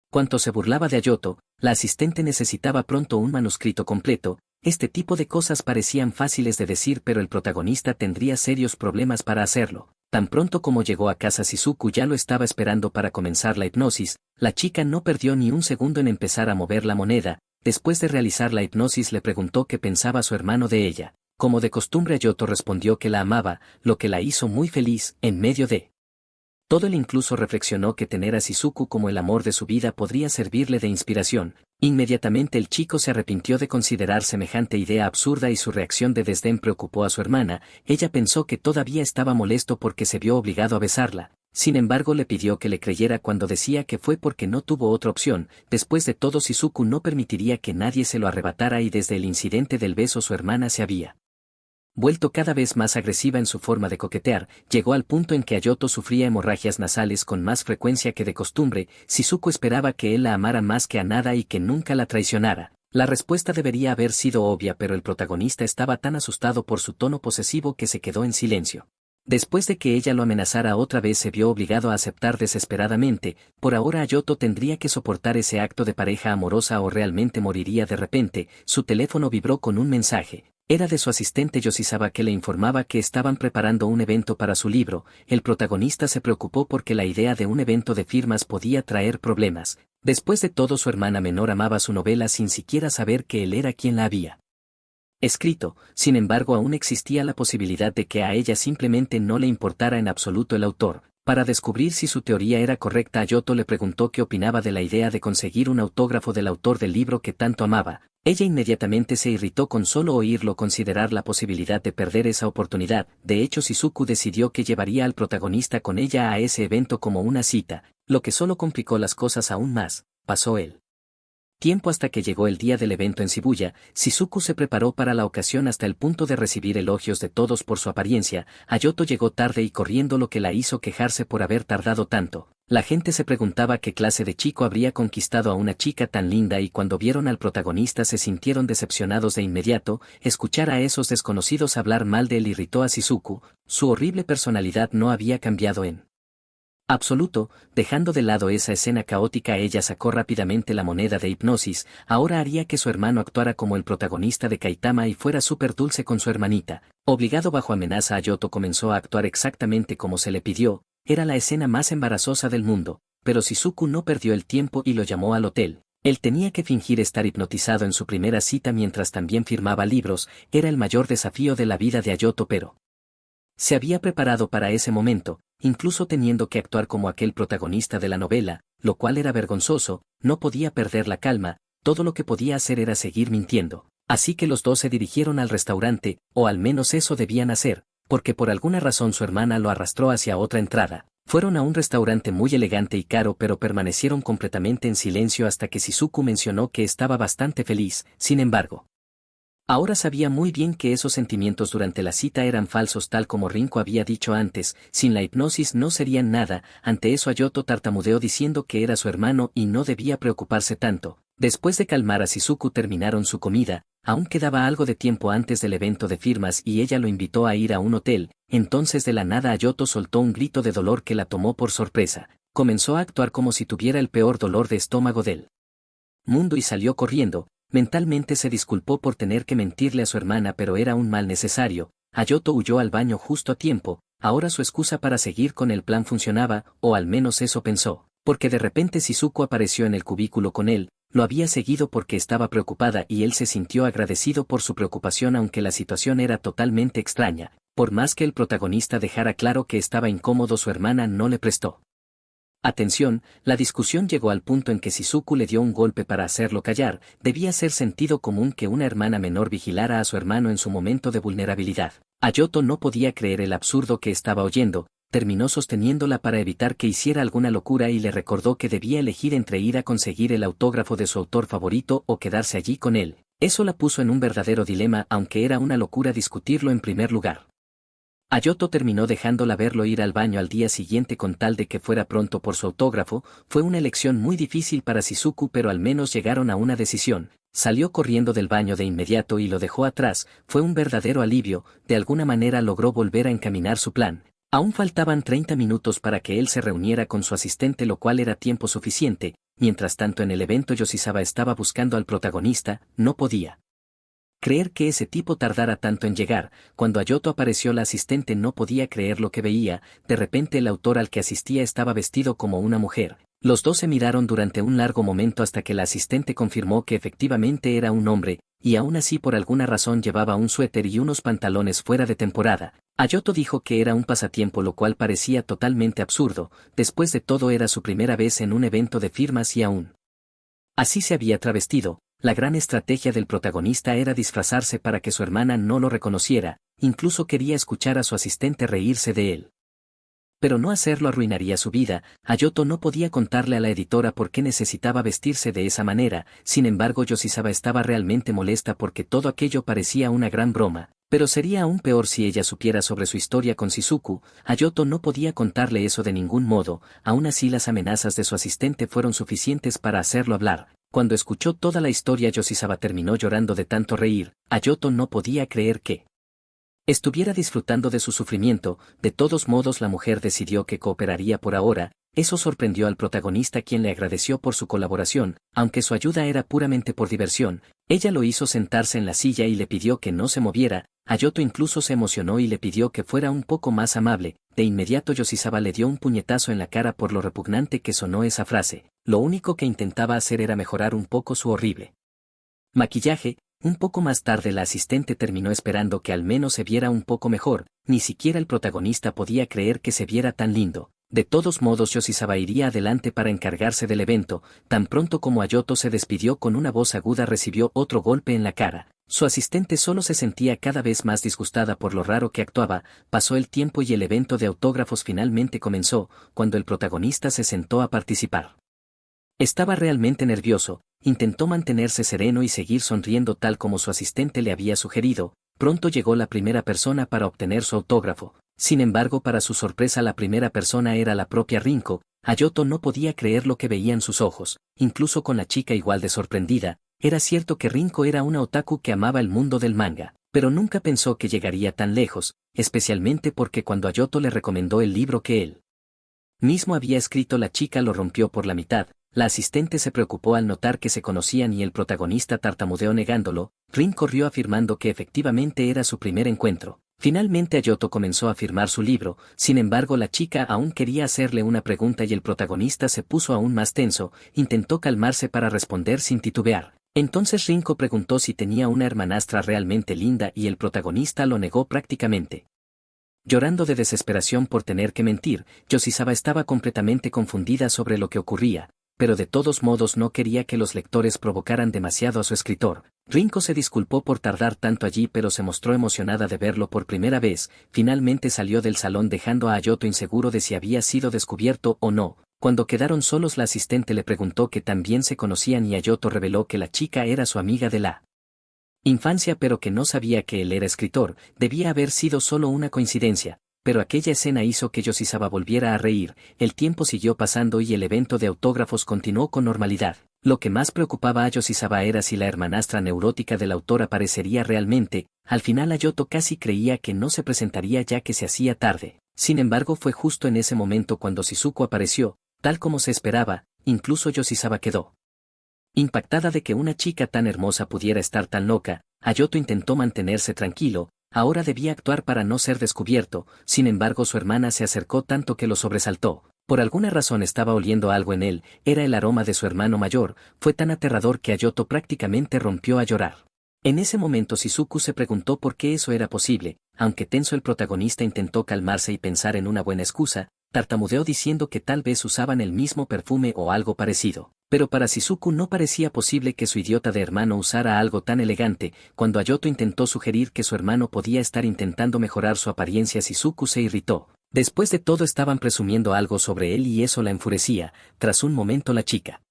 cuanto se burlaba de Ayoto. La asistente necesitaba pronto un manuscrito completo. Este tipo de cosas parecían fáciles de decir pero el protagonista tendría serios problemas para hacerlo. Tan pronto como llegó a casa Shizuku ya lo estaba esperando para comenzar la hipnosis. La chica no perdió ni un segundo en empezar a mover la moneda. Después de realizar la hipnosis le preguntó qué pensaba su hermano de ella. Como de costumbre Ayoto respondió que la amaba, lo que la hizo muy feliz. En medio de todo él incluso reflexionó que tener a Shizuku como el amor de su vida podría servirle de inspiración. Inmediatamente el chico se arrepintió de considerar semejante idea absurda y su reacción de desdén preocupó a su hermana. Ella pensó que todavía estaba molesto porque se vio obligado a besarla. Sin embargo le pidió que le creyera cuando decía que fue porque no tuvo otra opción. Después de todo Shizuku no permitiría que nadie se lo arrebatara y desde el incidente del beso su hermana se había vuelto cada vez más agresiva en su forma de coquetear. Llegó al punto en que Ayoto sufría hemorragias nasales con más frecuencia que de costumbre. Shizuku esperaba que él la amara más que a nada y que nunca la traicionara. La respuesta debería haber sido obvia pero el protagonista estaba tan asustado por su tono posesivo que se quedó en silencio. Después de que ella lo amenazara otra vez se vio obligado a aceptar desesperadamente. Por ahora Ayoto tendría que soportar ese acto de pareja amorosa o realmente moriría. De repente, su teléfono vibró con un mensaje. Era de su asistente Yoshizawa que le informaba que estaban preparando un evento para su libro. El protagonista se preocupó porque la idea de un evento de firmas podía traer problemas. Después de todo su hermana menor amaba su novela sin siquiera saber que él era quien la había escrito. Sin embargo aún existía la posibilidad de que a ella simplemente no le importara en absoluto el autor. Para descubrir si su teoría era correcta Ayoto le preguntó qué opinaba de la idea de conseguir un autógrafo del autor del libro que tanto amaba. Ella inmediatamente se irritó con solo oírlo considerar la posibilidad de perder esa oportunidad. De hecho Shizuku decidió que llevaría al protagonista con ella a ese evento como una cita, lo que solo complicó las cosas aún más. Pasó él tiempo hasta que llegó el día del evento en Shibuya. Shizuku se preparó para la ocasión hasta el punto de recibir elogios de todos por su apariencia. Ayoto llegó tarde y corriendo, lo que la hizo quejarse por haber tardado tanto. La gente se preguntaba qué clase de chico habría conquistado a una chica tan linda, y cuando vieron al protagonista se sintieron decepcionados de inmediato. Escuchar a esos desconocidos hablar mal de él irritó a Shizuku. Su horrible personalidad no había cambiado en absoluto. Dejando de lado esa escena caótica, ella sacó rápidamente la moneda de hipnosis. Ahora haría que su hermano actuara como el protagonista de Kaitama y fuera súper dulce con su hermanita. Obligado bajo amenaza, Ayoto comenzó a actuar exactamente como se le pidió. Era la escena más embarazosa del mundo, pero Shizuku no perdió el tiempo y lo llamó al hotel. Él tenía que fingir estar hipnotizado en su primera cita mientras también firmaba libros. Era el mayor desafío de la vida de Ayoto, pero se había preparado para ese momento, incluso teniendo que actuar como aquel protagonista de la novela, lo cual era vergonzoso. No podía perder la calma. Todo lo que podía hacer era seguir mintiendo. Así que los dos se dirigieron al restaurante, o al menos eso debían hacer, porque por alguna razón su hermana lo arrastró hacia otra entrada. Fueron a un restaurante muy elegante y caro, pero permanecieron completamente en silencio hasta que Shizuku mencionó que estaba bastante feliz. Sin embargo, ahora sabía muy bien que esos sentimientos durante la cita eran falsos, tal como Rinko había dicho antes. Sin la hipnosis no serían nada. Ante eso, Ayoto tartamudeó diciendo que era su hermano y no debía preocuparse tanto. Después de calmar a Shizuku, terminaron su comida. Aún quedaba algo de tiempo antes del evento de firmas y ella lo invitó a ir a un hotel. Entonces de la nada Ayoto soltó un grito de dolor que la tomó por sorpresa. Comenzó a actuar como si tuviera el peor dolor de estómago del mundo y salió corriendo. Mentalmente se disculpó por tener que mentirle a su hermana, pero era un mal necesario. Ayoto huyó al baño justo a tiempo. Ahora su excusa para seguir con el plan funcionaba, o al menos eso pensó, porque de repente Shizuku apareció en el cubículo con él. Lo había seguido porque estaba preocupada y él se sintió agradecido por su preocupación, aunque la situación era totalmente extraña. Por más que el protagonista dejara claro que estaba incómodo, su hermana no le prestó atención. La discusión llegó al punto en que Shizuku le dio un golpe para hacerlo callar. Debía ser sentido común que una hermana menor vigilara a su hermano en su momento de vulnerabilidad. Ayoto no podía creer el absurdo que estaba oyendo. Terminó sosteniéndola para evitar que hiciera alguna locura y le recordó que debía elegir entre ir a conseguir el autógrafo de su autor favorito o quedarse allí con él. Eso la puso en un verdadero dilema, aunque era una locura discutirlo en primer lugar. Ayoto terminó dejándola verlo ir al baño al día siguiente con tal de que fuera pronto por su autógrafo. Fue una elección muy difícil para Shizuku, pero al menos llegaron a una decisión. Salió corriendo del baño de inmediato y lo dejó atrás. Fue un verdadero alivio. De alguna manera logró volver a encaminar su plan. Aún faltaban 30 minutos para que él se reuniera con su asistente, lo cual era tiempo suficiente. Mientras tanto, en el evento Yoshizawa estaba buscando al protagonista. No podía creer que ese tipo tardara tanto en llegar. Cuando Ayoto apareció, la asistente no podía creer lo que veía. De repente el autor al que asistía estaba vestido como una mujer. Los dos se miraron durante un largo momento hasta que la asistente confirmó que efectivamente era un hombre, y aún así por alguna razón llevaba un suéter y unos pantalones fuera de temporada. Ayoto dijo que era un pasatiempo, lo cual parecía totalmente absurdo. Después de todo, era su primera vez en un evento de firmas y aún así se había travestido. La gran estrategia del protagonista era disfrazarse para que su hermana no lo reconociera. Incluso quería escuchar a su asistente reírse de él. Pero no hacerlo arruinaría su vida. Ayoto no podía contarle a la editora por qué necesitaba vestirse de esa manera. Sin embargo, Yoshizawa estaba realmente molesta porque todo aquello parecía una gran broma. Pero sería aún peor si ella supiera sobre su historia con Shizuku. Ayoto no podía contarle eso de ningún modo. Aún así, las amenazas de su asistente fueron suficientes para hacerlo hablar. Cuando escuchó toda la historia, Yoshizawa terminó llorando de tanto reír. Ayoto no podía creer que estuviera disfrutando de su sufrimiento. De todos modos, la mujer decidió que cooperaría por ahora. Eso sorprendió al protagonista, quien le agradeció por su colaboración, aunque su ayuda era puramente por diversión. Ella lo hizo sentarse en la silla y le pidió que no se moviera. Ayoto incluso se emocionó y le pidió que fuera un poco más amable. De inmediato Yoshizawa le dio un puñetazo en la cara por lo repugnante que sonó esa frase. Lo único que intentaba hacer era mejorar un poco su horrible maquillaje. Un poco más tarde la asistente terminó esperando que al menos se viera un poco mejor. Ni siquiera el protagonista podía creer que se viera tan lindo. De todos modos, Yoshizawa iría adelante para encargarse del evento. Tan pronto como Ayoto se despidió con una voz aguda, recibió otro golpe en la cara. Su asistente solo se sentía cada vez más disgustada por lo raro que actuaba. Pasó el tiempo y el evento de autógrafos finalmente comenzó, cuando el protagonista se sentó a participar. Estaba realmente nervioso, intentó mantenerse sereno y seguir sonriendo tal como su asistente le había sugerido. Pronto llegó la primera persona para obtener su autógrafo. Sin embargo, para su sorpresa, la primera persona era la propia Rinko. Ayoto no podía creer lo que veía en sus ojos, incluso con la chica igual de sorprendida. Era cierto que Rinko era una otaku que amaba el mundo del manga, pero nunca pensó que llegaría tan lejos, especialmente porque cuando Ayoto le recomendó el libro que él mismo había escrito, la chica lo rompió por la mitad. La asistente se preocupó al notar que se conocían y el protagonista tartamudeó negándolo. Rin corrió afirmando que efectivamente era su primer encuentro. Finalmente Ayoto comenzó a firmar su libro, sin embargo la chica aún quería hacerle una pregunta y el protagonista se puso aún más tenso, intentó calmarse para responder sin titubear. Entonces Rinko preguntó si tenía una hermanastra realmente linda y el protagonista lo negó prácticamente. Llorando de desesperación por tener que mentir, Yoshizawa estaba completamente confundida sobre lo que ocurría, pero de todos modos no quería que los lectores provocaran demasiado a su escritor. Rinko se disculpó por tardar tanto allí, pero se mostró emocionada de verlo por primera vez. Finalmente salió del salón dejando a Ayoto inseguro de si había sido descubierto o no. Cuando quedaron solos, la asistente le preguntó que también se conocían y Ayoto reveló que la chica era su amiga de la infancia, pero que no sabía que él era escritor. Debía haber sido solo una coincidencia, pero aquella escena hizo que Yoshizawa volviera a reír. El tiempo siguió pasando y el evento de autógrafos continuó con normalidad. Lo que más preocupaba a Yoshizawa era si la hermanastra neurótica del autor aparecería realmente. Al final Ayoto casi creía que no se presentaría ya que se hacía tarde. Sin embargo, fue justo en ese momento cuando Shizuku apareció, tal como se esperaba. Incluso Yoshizawa quedó impactada de que una chica tan hermosa pudiera estar tan loca. Ayoto intentó mantenerse tranquilo, ahora debía actuar para no ser descubierto. Sin embargo, su hermana se acercó tanto que lo sobresaltó. Por alguna razón estaba oliendo algo en él, era el aroma de su hermano mayor. Fue tan aterrador que Ayoto prácticamente rompió a llorar. En ese momento Shizuku se preguntó por qué eso era posible. Aunque tenso, el protagonista intentó calmarse y pensar en una buena excusa. Tartamudeó diciendo que tal vez usaban el mismo perfume o algo parecido. Pero para Shizuku no parecía posible que su idiota de hermano usara algo tan elegante. Cuando Ayoto intentó sugerir que su hermano podía estar intentando mejorar su apariencia, Shizuku se irritó. Después de todo, estaban presumiendo algo sobre él y eso la enfurecía. Tras un momento, la chica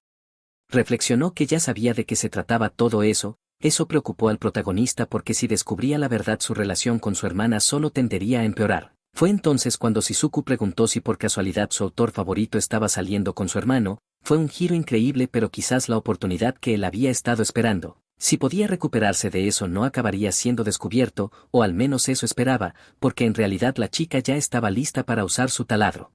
reflexionó que ya sabía de qué se trataba todo eso. Eso preocupó al protagonista porque si descubría la verdad, su relación con su hermana solo tendería a empeorar. Fue entonces cuando Shizuku preguntó si por casualidad su autor favorito estaba saliendo con su hermano. Fue un giro increíble, pero quizás la oportunidad que él había estado esperando. Si podía recuperarse de eso, no acabaría siendo descubierto, o al menos eso esperaba, porque en realidad la chica ya estaba lista para usar su taladro.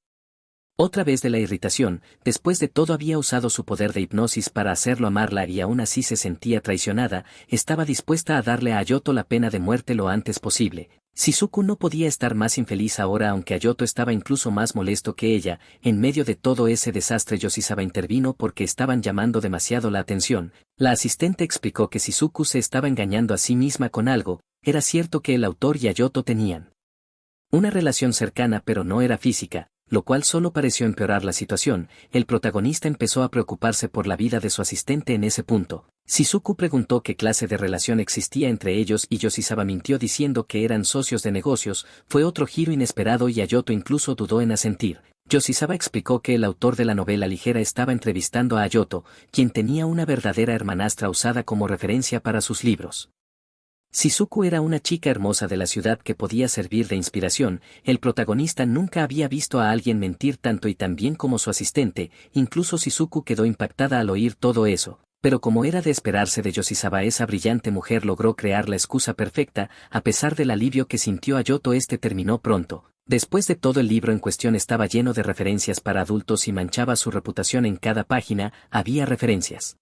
Otra vez de la irritación, después de todo había usado su poder de hipnosis para hacerlo amarla y aún así se sentía traicionada. Estaba dispuesta a darle a Ayoto la pena de muerte lo antes posible. Shizuku no podía estar más infeliz ahora, aunque Ayoto estaba incluso más molesto que ella. En medio de todo ese desastre, Yoshizawa intervino porque estaban llamando demasiado la atención. La asistente explicó que Shizuku se estaba engañando a sí misma con algo. Era cierto que el autor y Ayoto tenían una relación cercana, pero no era física, lo cual solo pareció empeorar la situación. El protagonista empezó a preocuparse por la vida de su asistente en ese punto. Shizuku preguntó qué clase de relación existía entre ellos y Yoshizawa mintió diciendo que eran socios de negocios. Fue otro giro inesperado y Ayoto incluso dudó en asentir. Yoshizawa explicó que el autor de la novela ligera estaba entrevistando a Ayoto, quien tenía una verdadera hermanastra usada como referencia para sus libros. Shizuku era una chica hermosa de la ciudad que podía servir de inspiración. El protagonista nunca había visto a alguien mentir tanto y tan bien como su asistente. Incluso Shizuku quedó impactada al oír todo eso. Pero como era de esperarse de Yoshizawa, esa brillante mujer logró crear la excusa perfecta. A pesar del alivio que sintió Ayoto, este terminó pronto. Después de todo, el libro en cuestión estaba lleno de referencias para adultos y manchaba su reputación. En cada página había referencias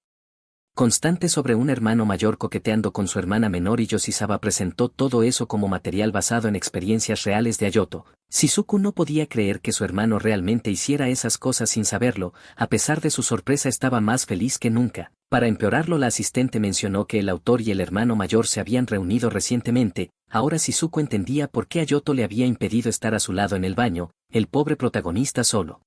constante sobre un hermano mayor coqueteando con su hermana menor y Yoshizawa presentó todo eso como material basado en experiencias reales de Ayoto. Shizuku no podía creer que su hermano realmente hiciera esas cosas sin saberlo. A pesar de su sorpresa, estaba más feliz que nunca. Para empeorarlo, la asistente mencionó que el autor y el hermano mayor se habían reunido recientemente. Ahora Shizuku entendía por qué Ayoto le había impedido estar a su lado en el baño. El pobre protagonista solo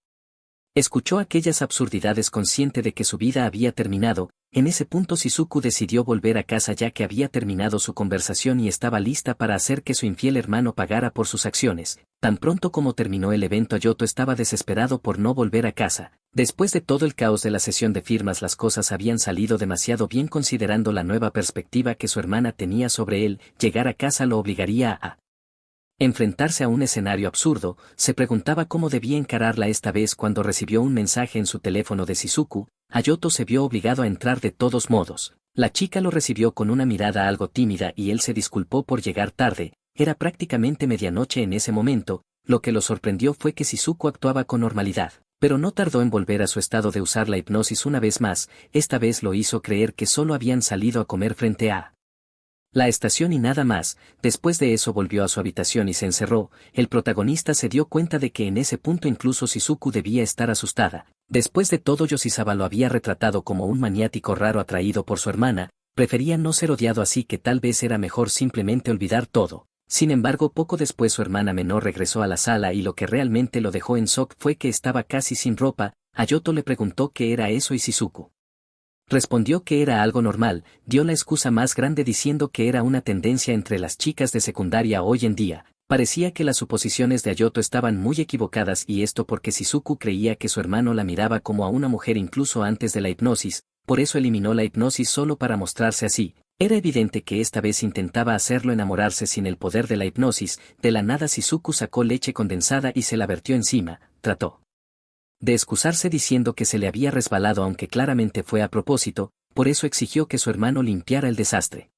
Escuchó aquellas absurdidades consciente de que su vida había terminado. En ese punto Shizuku decidió volver a casa ya que había terminado su conversación y estaba lista para hacer que su infiel hermano pagara por sus acciones. Tan pronto como terminó el evento, Ayoto estaba desesperado por no volver a casa. Después de todo el caos de la sesión de firmas, las cosas habían salido demasiado bien considerando la nueva perspectiva que su hermana tenía sobre él. Llegar a casa lo obligaría a enfrentarse a un escenario absurdo. Se preguntaba cómo debía encararla esta vez cuando recibió un mensaje en su teléfono de Shizuku. Ayoto se vio obligado a entrar de todos modos. La chica lo recibió con una mirada algo tímida y él se disculpó por llegar tarde. Era prácticamente medianoche en ese momento. Lo que lo sorprendió fue que Shizuku actuaba con normalidad, pero no tardó en volver a su estado de usar la hipnosis una vez más. Esta vez lo hizo creer que solo habían salido a comer frente a la estación y nada más. Después de eso volvió a su habitación y se encerró. El protagonista se dio cuenta de que en ese punto incluso Shizuku debía estar asustada. Después de todo, Yoshizawa lo había retratado como un maniático raro atraído por su hermana. Prefería no ser odiado, así que tal vez era mejor simplemente olvidar todo. Sin embargo, poco después su hermana menor regresó a la sala y lo que realmente lo dejó en shock fue que estaba casi sin ropa. Ayoto le preguntó qué era eso y Shizuku respondió que era algo normal. Dio la excusa más grande diciendo que era una tendencia entre las chicas de secundaria hoy en día. Parecía que las suposiciones de Ayoto estaban muy equivocadas, y esto porque Shizuku creía que su hermano la miraba como a una mujer incluso antes de la hipnosis. Por eso eliminó la hipnosis solo para mostrarse así. Era evidente que esta vez intentaba hacerlo enamorarse sin el poder de la hipnosis. De la nada Shizuku sacó leche condensada y se la vertió encima. Trató de excusarse diciendo que se le había resbalado, aunque claramente fue a propósito. Por eso exigió que su hermano limpiara el desastre.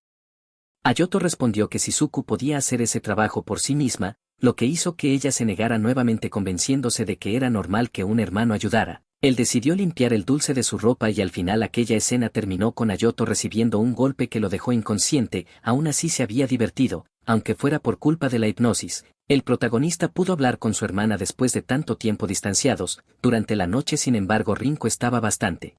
Ayoto respondió que Shizuku podía hacer ese trabajo por sí misma, lo que hizo que ella se negara nuevamente, convenciéndose de que era normal que un hermano ayudara. Él decidió limpiar el dulce de su ropa y al final aquella escena terminó con Ayoto recibiendo un golpe que lo dejó inconsciente. Aún así se había divertido, aunque fuera por culpa de la hipnosis. El protagonista pudo hablar con su hermana después de tanto tiempo distanciados. Durante la noche, sin embargo, Rinko estaba bastante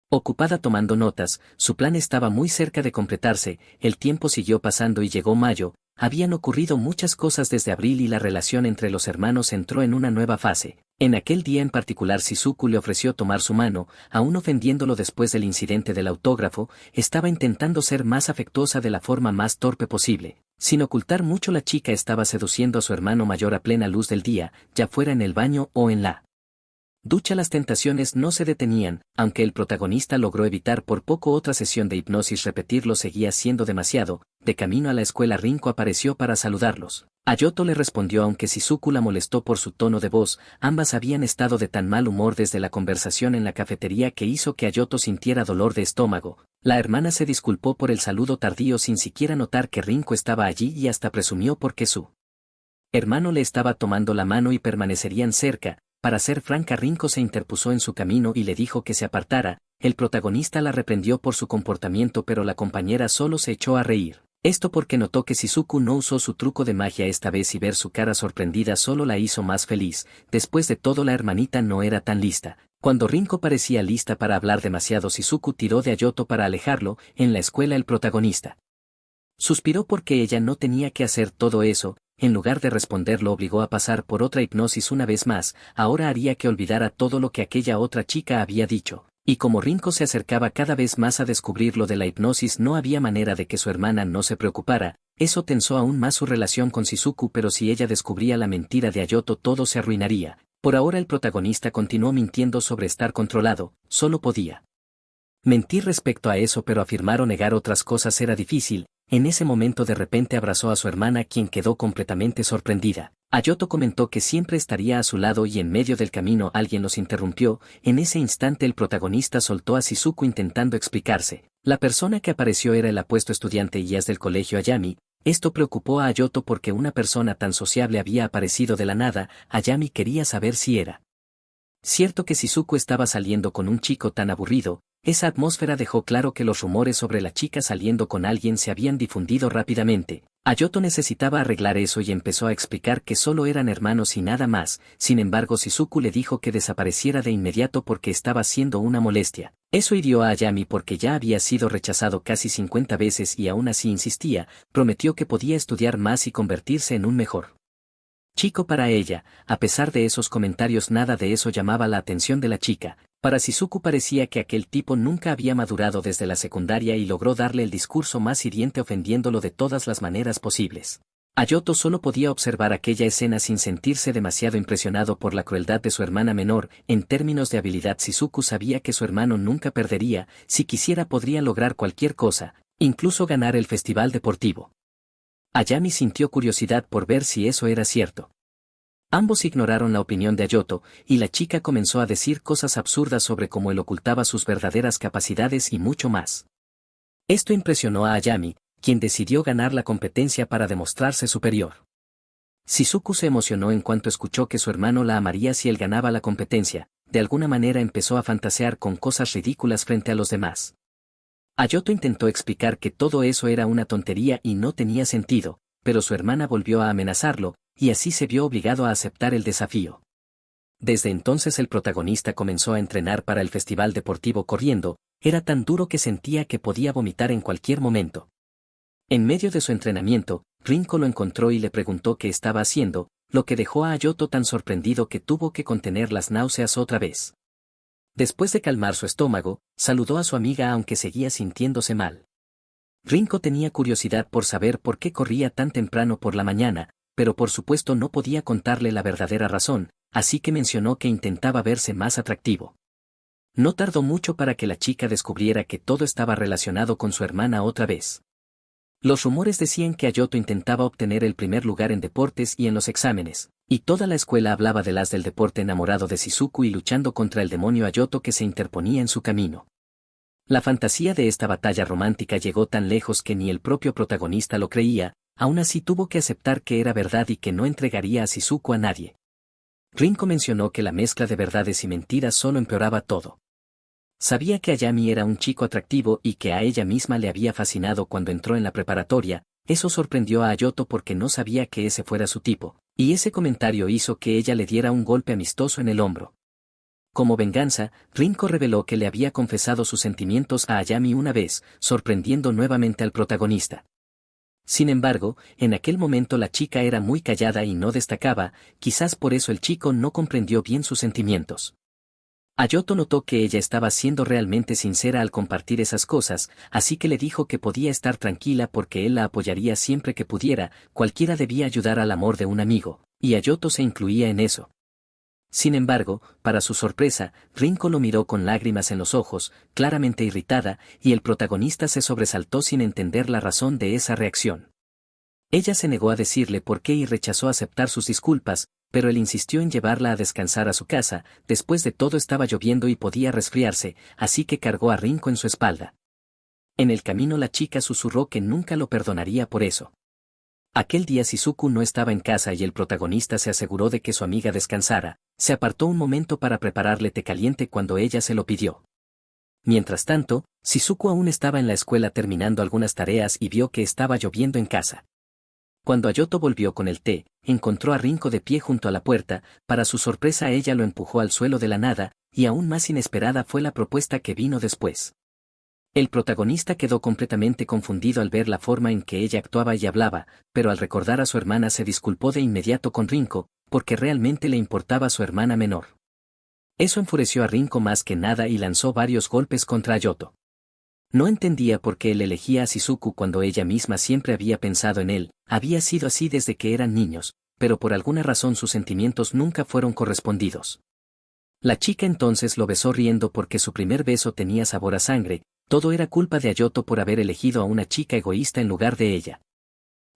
ocupada tomando notas. Su plan estaba muy cerca de completarse. El tiempo siguió pasando y llegó mayo. Habían ocurrido muchas cosas desde abril y la relación entre los hermanos entró en una nueva fase. En aquel día en particular Shizuku le ofreció tomar su mano, aún ofendiéndolo después del incidente del autógrafo. Estaba intentando ser más afectuosa de la forma más torpe posible. Sin ocultar mucho, la chica estaba seduciendo a su hermano mayor a plena luz del día, ya fuera en el baño o en la ducha. Las tentaciones no se detenían. Aunque el protagonista logró evitar por poco otra sesión de hipnosis, repetirlo seguía siendo demasiado. De camino a la escuela, Rinko apareció para saludarlos. Ayoto le respondió, aunque Shizuku la molestó por su tono de voz. Ambas habían estado de tan mal humor desde la conversación en la cafetería que hizo que Ayoto sintiera dolor de estómago. La hermana se disculpó por el saludo tardío sin siquiera notar que Rinko estaba allí, y hasta presumió porque su hermano le estaba tomando la mano y permanecerían cerca. Para ser franca, Rinko se interpuso en su camino y le dijo que se apartara. El protagonista la reprendió por su comportamiento, pero la compañera solo se echó a reír. Esto porque notó que Shizuku no usó su truco de magia esta vez, y ver su cara sorprendida solo la hizo más feliz. Después de todo, la hermanita no era tan lista. Cuando Rinko parecía lista para hablar demasiado, Shizuku tiró de Ayoto para alejarlo. En la escuela, el protagonista suspiró porque ella no tenía que hacer todo eso. En lugar de responder, lo obligó a pasar por otra hipnosis una vez más. Ahora haría que olvidara todo lo que aquella otra chica había dicho. Y como Rinko se acercaba cada vez más a descubrir lo de la hipnosis, no había manera de que su hermana no se preocupara. Eso tensó aún más su relación con Shizuku, pero si ella descubría la mentira de Ayoto, todo se arruinaría. Por ahora el protagonista continuó mintiendo sobre estar controlado. Solo podía mentir respecto a eso, pero afirmar o negar otras cosas era difícil. En ese momento de repente abrazó a su hermana, quien quedó completamente sorprendida. Ayoto comentó que siempre estaría a su lado, y en medio del camino alguien los interrumpió. En ese instante el protagonista soltó a Shizuku intentando explicarse. La persona que apareció era el apuesto estudiante Iyas del colegio Ayami. Esto preocupó a Ayoto porque una persona tan sociable había aparecido de la nada. Ayami quería saber si era cierto que Shizuku estaba saliendo con un chico tan aburrido. Esa atmósfera dejó claro que los rumores sobre la chica saliendo con alguien se habían difundido rápidamente. Ayoto necesitaba arreglar eso y empezó a explicar que solo eran hermanos y nada más. Sin embargo, Shizuku le dijo que desapareciera de inmediato porque estaba siendo una molestia. Eso hirió a Ayami porque ya había sido rechazado casi 50 veces y aún así insistía. Prometió que podía estudiar más y convertirse en un mejor chico para ella. A pesar de esos comentarios, nada de eso llamaba la atención de la chica. Para Shizuku parecía que aquel tipo nunca había madurado desde la secundaria y logró darle el discurso más hiriente ofendiéndolo de todas las maneras posibles. Ayoto solo podía observar aquella escena sin sentirse demasiado impresionado por la crueldad de su hermana menor. En términos de habilidad, Shizuku sabía que su hermano nunca perdería, si quisiera podría lograr cualquier cosa, incluso ganar el festival deportivo. Ayami sintió curiosidad por ver si eso era cierto. Ambos ignoraron la opinión de Ayoto, y la chica comenzó a decir cosas absurdas sobre cómo él ocultaba sus verdaderas capacidades y mucho más. Esto impresionó a Ayami, quien decidió ganar la competencia para demostrarse superior. Shizuku se emocionó en cuanto escuchó que su hermano la amaría si él ganaba la competencia. De alguna manera empezó a fantasear con cosas ridículas frente a los demás. Ayoto intentó explicar que todo eso era una tontería y no tenía sentido, pero su hermana volvió a amenazarlo, y así se vio obligado a aceptar el desafío. Desde entonces el protagonista comenzó a entrenar para el festival deportivo corriendo. Era tan duro que sentía que podía vomitar en cualquier momento. En medio de su entrenamiento, Rinko lo encontró y le preguntó qué estaba haciendo, lo que dejó a Ayoto tan sorprendido que tuvo que contener las náuseas otra vez. Después de calmar su estómago, saludó a su amiga aunque seguía sintiéndose mal. Rinko tenía curiosidad por saber por qué corría tan temprano por la mañana, pero por supuesto no podía contarle la verdadera razón, así que mencionó que intentaba verse más atractivo. No tardó mucho para que la chica descubriera que todo estaba relacionado con su hermana otra vez. Los rumores decían que Ayoto intentaba obtener el primer lugar en deportes y en los exámenes, y toda la escuela hablaba del as del deporte enamorado de Shizuku y luchando contra el demonio Ayoto que se interponía en su camino. La fantasía de esta batalla romántica llegó tan lejos que ni el propio protagonista lo creía, aún así tuvo que aceptar que era verdad y que no entregaría a Shizuku a nadie. Rinko mencionó que la mezcla de verdades y mentiras solo empeoraba todo. Sabía que Ayami era un chico atractivo y que a ella misma le había fascinado cuando entró en la preparatoria. Eso sorprendió a Ayoto porque no sabía que ese fuera su tipo, y ese comentario hizo que ella le diera un golpe amistoso en el hombro. Como venganza, Rinko reveló que le había confesado sus sentimientos a Ayami una vez, sorprendiendo nuevamente al protagonista. Sin embargo, en aquel momento la chica era muy callada y no destacaba, quizás por eso el chico no comprendió bien sus sentimientos. Ayoto notó que ella estaba siendo realmente sincera al compartir esas cosas, así que le dijo que podía estar tranquila porque él la apoyaría siempre que pudiera. Cualquiera debía ayudar al amor de un amigo, y Ayoto se incluía en eso. Sin embargo, para su sorpresa, Rinko lo miró con lágrimas en los ojos, claramente irritada, y el protagonista se sobresaltó sin entender la razón de esa reacción. Ella se negó a decirle por qué y rechazó aceptar sus disculpas, pero él insistió en llevarla a descansar a su casa. Después de todo estaba lloviendo y podía resfriarse, así que cargó a Rinko en su espalda. En el camino la chica susurró que nunca lo perdonaría por eso. Aquel día Shizuku no estaba en casa y el protagonista se aseguró de que su amiga descansara. Se apartó un momento para prepararle té caliente cuando ella se lo pidió. Mientras tanto, Shizuku aún estaba en la escuela terminando algunas tareas y vio que estaba lloviendo en casa. Cuando Ayoto volvió con el té, encontró a Rinko de pie junto a la puerta. Para su sorpresa ella lo empujó al suelo de la nada, y aún más inesperada fue la propuesta que vino después. El protagonista quedó completamente confundido al ver la forma en que ella actuaba y hablaba, pero al recordar a su hermana se disculpó de inmediato con Rinko, porque realmente le importaba su hermana menor. Eso enfureció a Rinko más que nada y lanzó varios golpes contra Ayoto. No entendía por qué él elegía a Shizuku cuando ella misma siempre había pensado en él. Había sido así desde que eran niños, pero por alguna razón sus sentimientos nunca fueron correspondidos. La chica entonces lo besó riendo porque su primer beso tenía sabor a sangre. Todo era culpa de Ayoto por haber elegido a una chica egoísta en lugar de ella.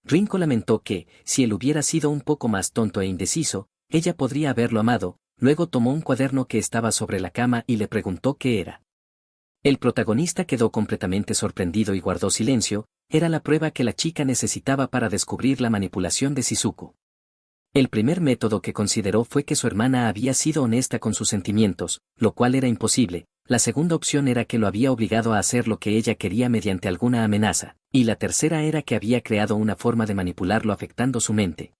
Rinko lamentó que, si él hubiera sido un poco más tonto e indeciso, ella podría haberlo amado. Luego tomó un cuaderno que estaba sobre la cama y le preguntó qué era. El protagonista quedó completamente sorprendido y guardó silencio. Era la prueba que la chica necesitaba para descubrir la manipulación de Shizuku. El primer método que consideró fue que su hermana había sido honesta con sus sentimientos, lo cual era imposible. La segunda opción era que lo había obligado a hacer lo que ella quería mediante alguna amenaza, y la tercera era que había creado una forma de manipularlo afectando su mente.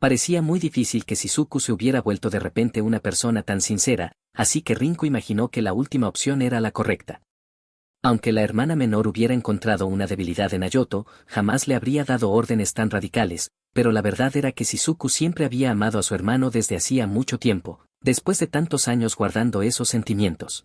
Parecía muy difícil que Shizuku se hubiera vuelto de repente una persona tan sincera, así que Rinko imaginó que la última opción era la correcta. Aunque la hermana menor hubiera encontrado una debilidad en Ayoto, jamás le habría dado órdenes tan radicales. pero la verdad era que Shizuku siempre había amado a su hermano desde hacía mucho tiempo, después de tantos años guardando esos sentimientos.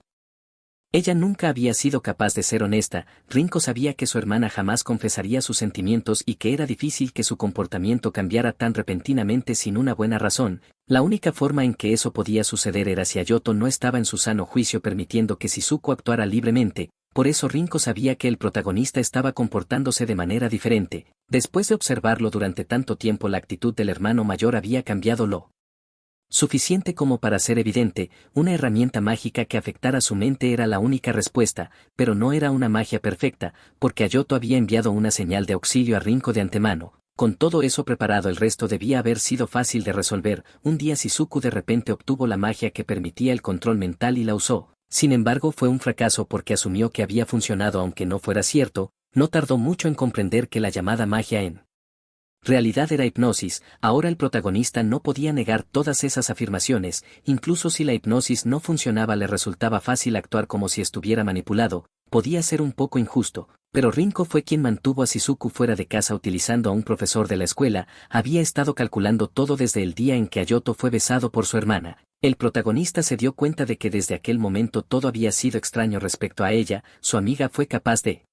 Ella nunca había sido capaz de ser honesta. Rinko sabía que su hermana jamás confesaría sus sentimientos y que era difícil que su comportamiento cambiara tan repentinamente sin una buena razón. La única forma en que eso podía suceder era si Ayoto no estaba en su sano juicio permitiendo que Shizuku actuara libremente. Por eso Rinko sabía que el protagonista estaba comportándose de manera diferente. Después de observarlo durante tanto tiempo, la actitud del hermano mayor había cambiado lo suficiente como para ser evidente. Una herramienta mágica que afectara su mente era la única respuesta, pero no era una magia perfecta, porque Ayoto había enviado una señal de auxilio a Rinko de antemano. Con todo eso preparado, el resto debía haber sido fácil de resolver. Un día Shizuku de repente obtuvo la magia que permitía el control mental y la usó. Sin embargo, fue un fracaso porque asumió que había funcionado aunque no fuera cierto. No tardó mucho en comprender que la llamada magia en realidad era hipnosis. Ahora el protagonista no podía negar todas esas afirmaciones. Incluso si la hipnosis no funcionaba, le resultaba fácil actuar como si estuviera manipulado. Podía ser un poco injusto, pero Rinko fue quien mantuvo a Shizuku fuera de casa utilizando a un profesor de la escuela. Había estado calculando todo desde el día en que Ayoto fue besado por su hermana. El protagonista se dio cuenta de que desde aquel momento todo había sido extraño respecto a ella. Su amiga fue capaz de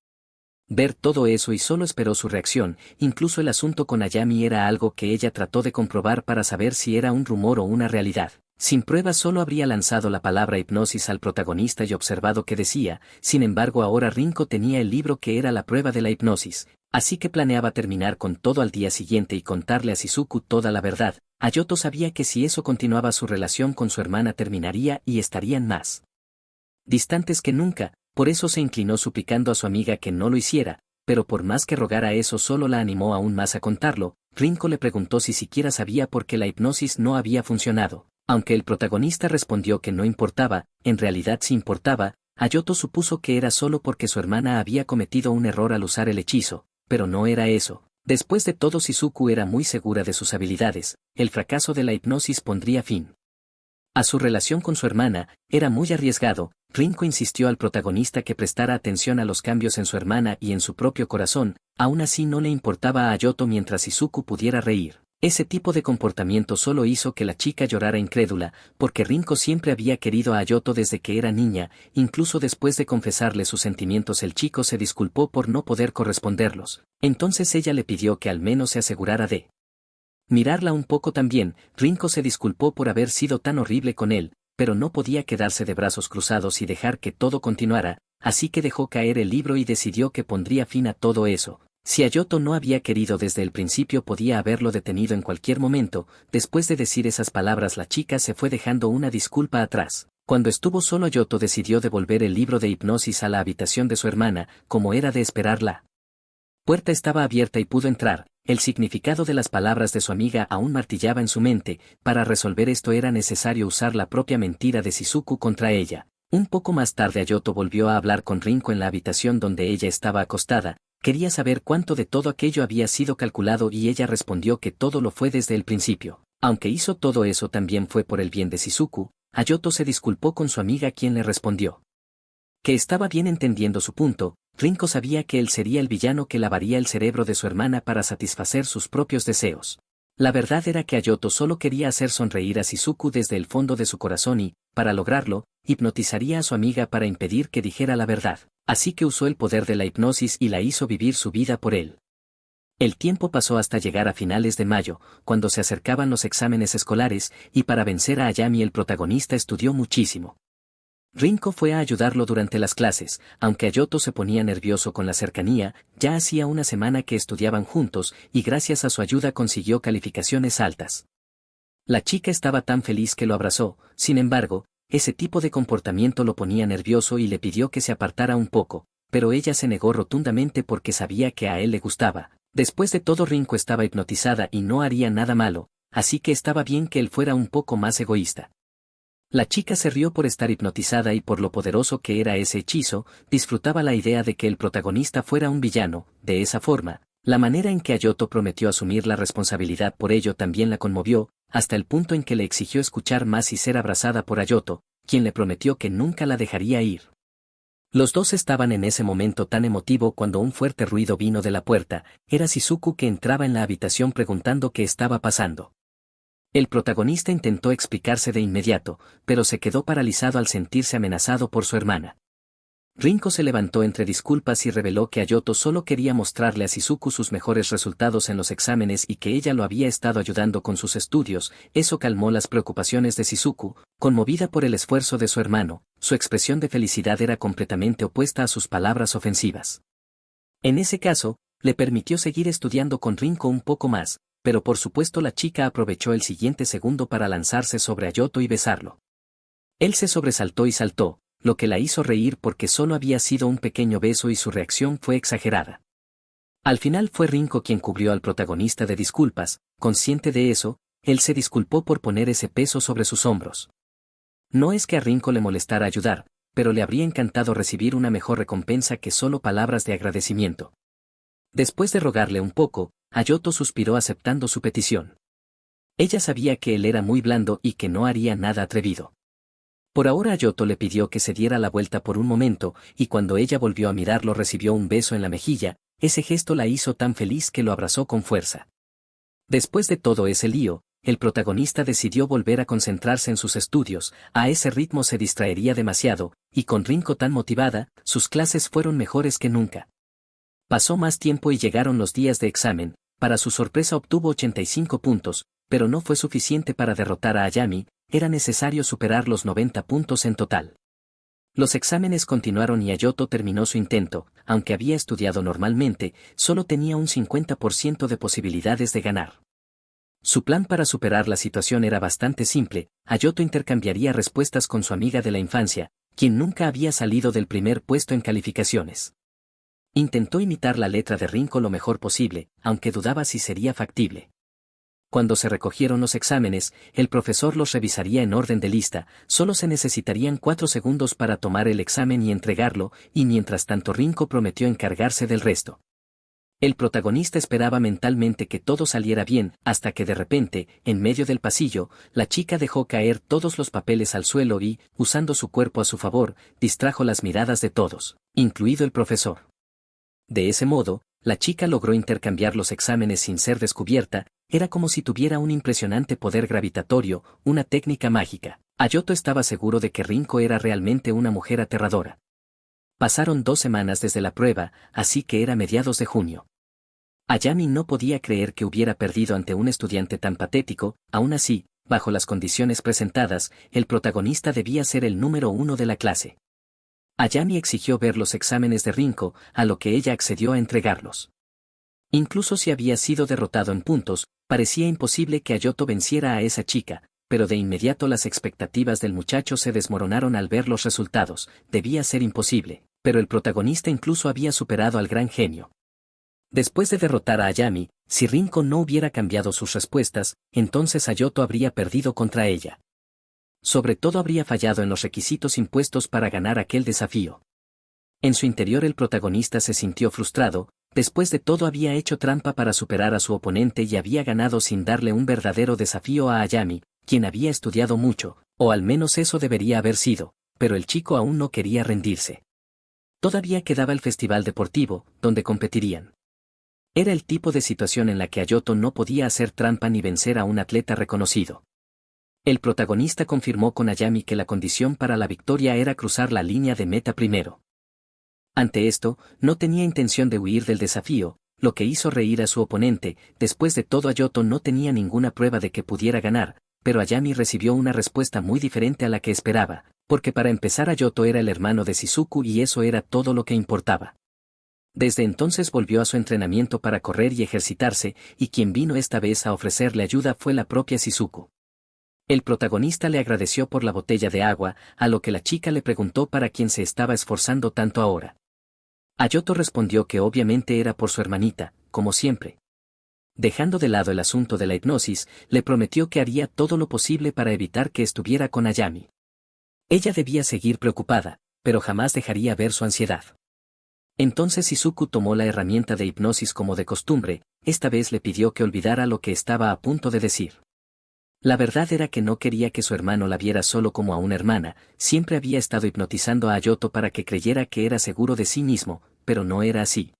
ver todo eso y solo esperó su reacción. Incluso el asunto con Ayami era algo que ella trató de comprobar para saber si era un rumor o una realidad. Sin pruebas, solo habría lanzado la palabra hipnosis al protagonista y observado qué decía. Sin embargo, ahora Rinko tenía el libro que era la prueba de la hipnosis, así que planeaba terminar con todo al día siguiente y contarle a Shizuku toda la verdad. Ayoto sabía que si eso continuaba, su relación con su hermana terminaría y estarían más distantes que nunca. Por eso se inclinó suplicando a su amiga que no lo hiciera, pero por más que rogara, eso solo la animó aún más a contarlo. Rinko le preguntó si siquiera sabía por qué la hipnosis no había funcionado. Aunque el protagonista respondió que no importaba, en realidad sí importaba. Ayoto supuso que era solo porque su hermana había cometido un error al usar el hechizo, pero no era eso. Después de todo, Shizuku era muy segura de sus habilidades. El fracaso de la hipnosis pondría fin a su relación con su hermana. Era muy arriesgado. Rinko insistió al protagonista que prestara atención a los cambios en su hermana y en su propio corazón. Aún así no le importaba a Ayoto mientras Shizuku pudiera reír. Ese tipo de comportamiento solo hizo que la chica llorara incrédula, porque Rinko siempre había querido a Ayoto desde que era niña. Incluso después de confesarle sus sentimientos, el chico se disculpó por no poder corresponderlos. Entonces ella le pidió que al menos se asegurara de mirarla un poco también. Rinko se disculpó por haber sido tan horrible con él, pero no podía quedarse de brazos cruzados y dejar que todo continuara, así que dejó caer el libro y decidió que pondría fin a todo eso. Si Ayoto no había querido desde el principio, podía haberlo detenido en cualquier momento. Después de decir esas palabras, la chica se fue dejando una disculpa atrás. Cuando estuvo solo, Ayoto decidió devolver el libro de hipnosis a la habitación de su hermana. Como era de esperar, la puerta estaba abierta y pudo entrar. El significado de las palabras de su amiga aún martillaba en su mente. Para resolver esto era necesario usar la propia mentira de Shizuku contra ella. Un poco más tarde, Ayoto volvió a hablar con Rinko en la habitación donde ella estaba acostada. Quería saber cuánto de todo aquello había sido calculado y ella respondió que todo lo fue desde el principio. Aunque hizo todo eso, también fue por el bien de Shizuku. Ayoto se disculpó con su amiga, quien le respondió que estaba bien entendiendo su punto. Rinko sabía que él sería el villano que lavaría el cerebro de su hermana para satisfacer sus propios deseos. La verdad era que Ayoto solo quería hacer sonreír a Shizuku desde el fondo de su corazón y, para lograrlo, hipnotizaría a su amiga para impedir que dijera la verdad. Así que usó el poder de la hipnosis y la hizo vivir su vida por él. El tiempo pasó hasta llegar a finales de mayo, cuando se acercaban los exámenes escolares, y para vencer a Ayami el protagonista estudió muchísimo. Rinko fue a ayudarlo durante las clases. Aunque Ayoto se ponía nervioso con la cercanía, ya hacía una semana que estudiaban juntos, y gracias a su ayuda consiguió calificaciones altas. La chica estaba tan feliz que lo abrazó. Sin embargo, ese tipo de comportamiento lo ponía nervioso y le pidió que se apartara un poco, pero ella se negó rotundamente porque sabía que a él le gustaba. Después de todo, Rinko estaba hipnotizada y no haría nada malo, así que estaba bien que él fuera un poco más egoísta. La chica se rió por estar hipnotizada y por lo poderoso que era ese hechizo. Disfrutaba la idea de que el protagonista fuera un villano. De esa forma, la manera en que Ayoto prometió asumir la responsabilidad por ello también la conmovió, hasta el punto en que le exigió escuchar más y ser abrazada por Ayoto, quien le prometió que nunca la dejaría ir. Los dos estaban en ese momento tan emotivo cuando un fuerte ruido vino de la puerta. Era Shizuku que entraba en la habitación preguntando qué estaba pasando. El protagonista intentó explicarse de inmediato, pero se quedó paralizado al sentirse amenazado por su hermana. Rinko se levantó entre disculpas y reveló que Ayoto solo quería mostrarle a Shizuku sus mejores resultados en los exámenes y que ella lo había estado ayudando con sus estudios. Eso calmó las preocupaciones de Shizuku, conmovida por el esfuerzo de su hermano. Su expresión de felicidad era completamente opuesta a sus palabras ofensivas. En ese caso, le permitió seguir estudiando con Rinko un poco más, pero por supuesto la chica aprovechó el siguiente segundo para lanzarse sobre Ayoto y besarlo. Él se sobresaltó y saltó, lo que la hizo reír porque solo había sido un pequeño beso y su reacción fue exagerada. Al final fue Rinko quien cubrió al protagonista de disculpas. Consciente de eso, él se disculpó por poner ese peso sobre sus hombros. No es que a Rinko le molestara ayudar, pero le habría encantado recibir una mejor recompensa que solo palabras de agradecimiento. Después de rogarle un poco, Ayoto suspiró aceptando su petición. Ella sabía que él era muy blando y que no haría nada atrevido. Por ahora Ayoto le pidió que se diera la vuelta por un momento, y cuando ella volvió a mirarlo recibió un beso en la mejilla. Ese gesto la hizo tan feliz que lo abrazó con fuerza. Después de todo ese lío, el protagonista decidió volver a concentrarse en sus estudios. A ese ritmo se distraería demasiado, y con Rinko tan motivada, sus clases fueron mejores que nunca. Pasó más tiempo y llegaron los días de examen. Para su sorpresa obtuvo 85 puntos, pero no fue suficiente para derrotar a Ayami. Era necesario superar los 90 puntos en total. Los exámenes continuaron y Ayoto terminó su intento. Aunque había estudiado normalmente, solo tenía un 50% de posibilidades de ganar. Su plan para superar la situación era bastante simple. Ayoto intercambiaría respuestas con su amiga de la infancia, quien nunca había salido del primer puesto en calificaciones. Intentó imitar la letra de Rinko lo mejor posible, aunque dudaba si sería factible. Cuando se recogieron los exámenes, el profesor los revisaría en orden de lista. Solo se necesitarían 4 segundos para tomar el examen y entregarlo, y mientras tanto Rinko prometió encargarse del resto. El protagonista esperaba mentalmente que todo saliera bien, hasta que de repente, en medio del pasillo, la chica dejó caer todos los papeles al suelo y, usando su cuerpo a su favor, distrajo las miradas de todos, incluido el profesor. De ese modo, la chica logró intercambiar los exámenes sin ser descubierta. Era como si tuviera un impresionante poder gravitatorio, una técnica mágica. Ayoto estaba seguro de que Rinko era realmente una mujer aterradora. Pasaron 2 semanas desde la prueba, así que era mediados de junio. Ayami no podía creer que hubiera perdido ante un estudiante tan patético. Aún así, bajo las condiciones presentadas, el protagonista debía ser el número 1 de la clase. Ayami exigió ver los exámenes de Rinko, a lo que ella accedió a entregarlos. Incluso si había sido derrotado en puntos, parecía imposible que Ayoto venciera a esa chica, pero de inmediato las expectativas del muchacho se desmoronaron al ver los resultados. Debía ser imposible, pero el protagonista incluso había superado al gran genio. Después de derrotar a Ayami, si Rinko no hubiera cambiado sus respuestas, entonces Ayoto habría perdido contra ella. Sobre todo habría fallado en los requisitos impuestos para ganar aquel desafío. En su interior el protagonista se sintió frustrado. Después de todo había hecho trampa para superar a su oponente y había ganado sin darle un verdadero desafío a Ayami, quien había estudiado mucho, o al menos eso debería haber sido, pero el chico aún no quería rendirse. Todavía quedaba el festival deportivo, donde competirían. Era el tipo de situación en la que Ayoto no podía hacer trampa ni vencer a un atleta reconocido. El protagonista confirmó con Ayami que la condición para la victoria era cruzar la línea de meta primero. Ante esto, no tenía intención de huir del desafío, lo que hizo reír a su oponente. Después de todo Ayoto no tenía ninguna prueba de que pudiera ganar, pero Ayami recibió una respuesta muy diferente a la que esperaba, porque para empezar Ayoto era el hermano de Shizuku y eso era todo lo que importaba. Desde entonces volvió a su entrenamiento para correr y ejercitarse, y quien vino esta vez a ofrecerle ayuda fue la propia Shizuku. El protagonista le agradeció por la botella de agua, a lo que la chica le preguntó para quién se estaba esforzando tanto ahora. Ayoto respondió que obviamente era por su hermanita, como siempre. Dejando de lado el asunto de la hipnosis, le prometió que haría todo lo posible para evitar que estuviera con Ayami. Ella debía seguir preocupada, pero jamás dejaría ver su ansiedad. Entonces Shizuku tomó la herramienta de hipnosis como de costumbre. Esta vez le pidió que olvidara lo que estaba a punto de decir. La verdad era que no quería que su hermano la viera solo como a una hermana, siempre había estado hipnotizando a Ayoto para que creyera que era seguro de sí mismo, pero no era así.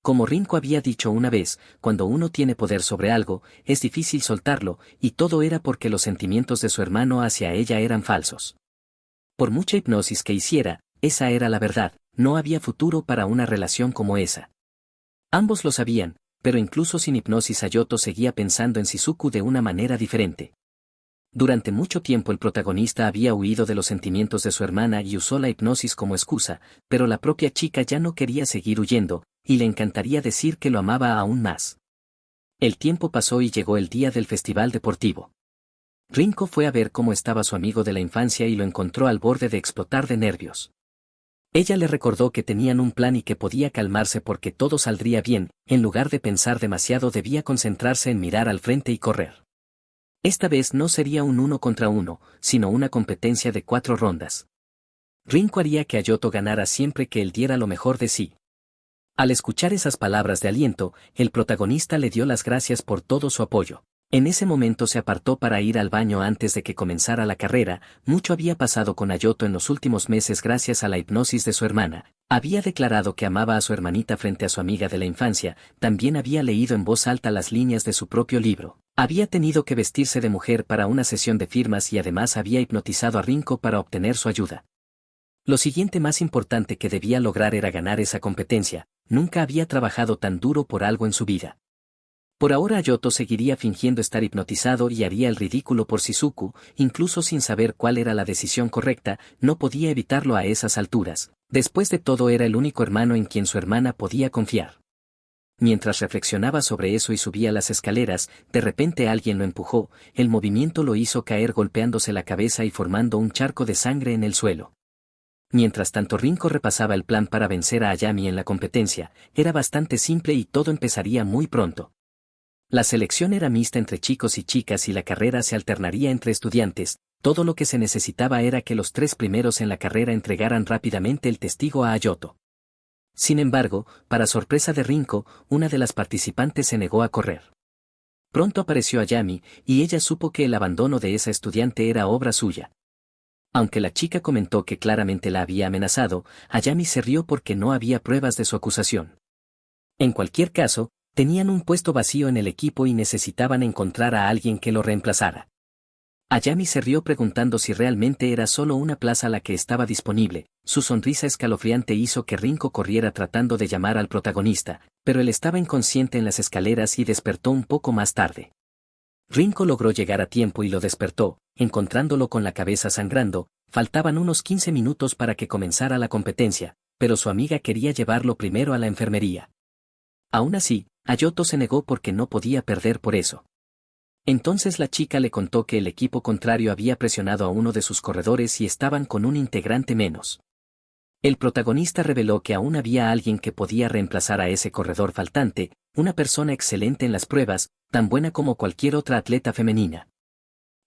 Como Rinko había dicho una vez, cuando uno tiene poder sobre algo, es difícil soltarlo, y todo era porque los sentimientos de su hermano hacia ella eran falsos. Por mucha hipnosis que hiciera, esa era la verdad, no había futuro para una relación como esa. Ambos lo sabían, pero incluso sin hipnosis Ayoto seguía pensando en Shizuku de una manera diferente. Durante mucho tiempo el protagonista había huido de los sentimientos de su hermana y usó la hipnosis como excusa, pero la propia chica ya no quería seguir huyendo, y le encantaría decir que lo amaba aún más. El tiempo pasó y llegó el día del festival deportivo. Rinko fue a ver cómo estaba su amigo de la infancia y lo encontró al borde de explotar de nervios. Ella le recordó que tenían un plan y que podía calmarse porque todo saldría bien, en lugar de pensar demasiado debía concentrarse en mirar al frente y correr. Esta vez no sería un 1 contra 1, sino una competencia de 4 rondas. Rinko haría que Ayoto ganara siempre que él diera lo mejor de sí. Al escuchar esas palabras de aliento, el protagonista le dio las gracias por todo su apoyo. En ese momento se apartó para ir al baño antes de que comenzara la carrera. Mucho había pasado con Ayoto en los últimos meses gracias a la hipnosis de su hermana. Había declarado que amaba a su hermanita frente a su amiga de la infancia, también había leído en voz alta las líneas de su propio libro. Había tenido que vestirse de mujer para una sesión de firmas y además había hipnotizado a Rinko para obtener su ayuda. Lo siguiente más importante que debía lograr era ganar esa competencia. Nunca había trabajado tan duro por algo en su vida. Por ahora Ayoto seguiría fingiendo estar hipnotizado y haría el ridículo por Shizuku, incluso sin saber cuál era la decisión correcta, no podía evitarlo a esas alturas. Después de todo era el único hermano en quien su hermana podía confiar. Mientras reflexionaba sobre eso y subía las escaleras, de repente alguien lo empujó, el movimiento lo hizo caer golpeándose la cabeza y formando un charco de sangre en el suelo. Mientras tanto Rinko repasaba el plan para vencer a Ayami en la competencia, era bastante simple y todo empezaría muy pronto. La selección era mixta entre chicos y chicas y la carrera se alternaría entre estudiantes, todo lo que se necesitaba era que los 3 primeros en la carrera entregaran rápidamente el testigo a Ayoto. Sin embargo, para sorpresa de Rinko, una de las participantes se negó a correr. Pronto apareció Ayami, y ella supo que el abandono de esa estudiante era obra suya. Aunque la chica comentó que claramente la había amenazado, Ayami se rió porque no había pruebas de su acusación. En cualquier caso, tenían un puesto vacío en el equipo y necesitaban encontrar a alguien que lo reemplazara. Ayami se rió preguntando si realmente era solo una plaza la que estaba disponible. Su sonrisa escalofriante hizo que Rinko corriera tratando de llamar al protagonista, pero él estaba inconsciente en las escaleras y despertó un poco más tarde. Rinko logró llegar a tiempo y lo despertó, encontrándolo con la cabeza sangrando. Faltaban unos 15 minutos para que comenzara la competencia, pero su amiga quería llevarlo primero a la enfermería. Aún así, Ayoto se negó porque no podía perder por eso. Entonces la chica le contó que el equipo contrario había presionado a uno de sus corredores y estaban con un integrante menos. El protagonista reveló que aún había alguien que podía reemplazar a ese corredor faltante, una persona excelente en las pruebas, tan buena como cualquier otra atleta femenina.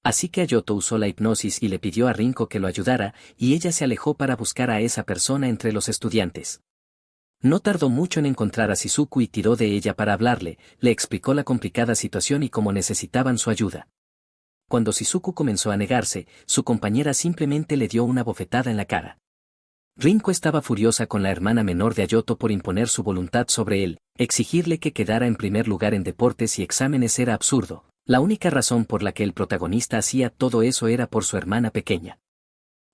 Así que Ayoto usó la hipnosis y le pidió a Rinko que lo ayudara, y ella se alejó para buscar a esa persona entre los estudiantes. No tardó mucho en encontrar a Shizuku y tiró de ella para hablarle, le explicó la complicada situación y cómo necesitaban su ayuda. Cuando Shizuku comenzó a negarse, su compañera simplemente le dio una bofetada en la cara. Rinko estaba furiosa con la hermana menor de Ayoto por imponer su voluntad sobre él, exigirle que quedara en primer lugar en deportes y exámenes era absurdo. La única razón por la que el protagonista hacía todo eso era por su hermana pequeña.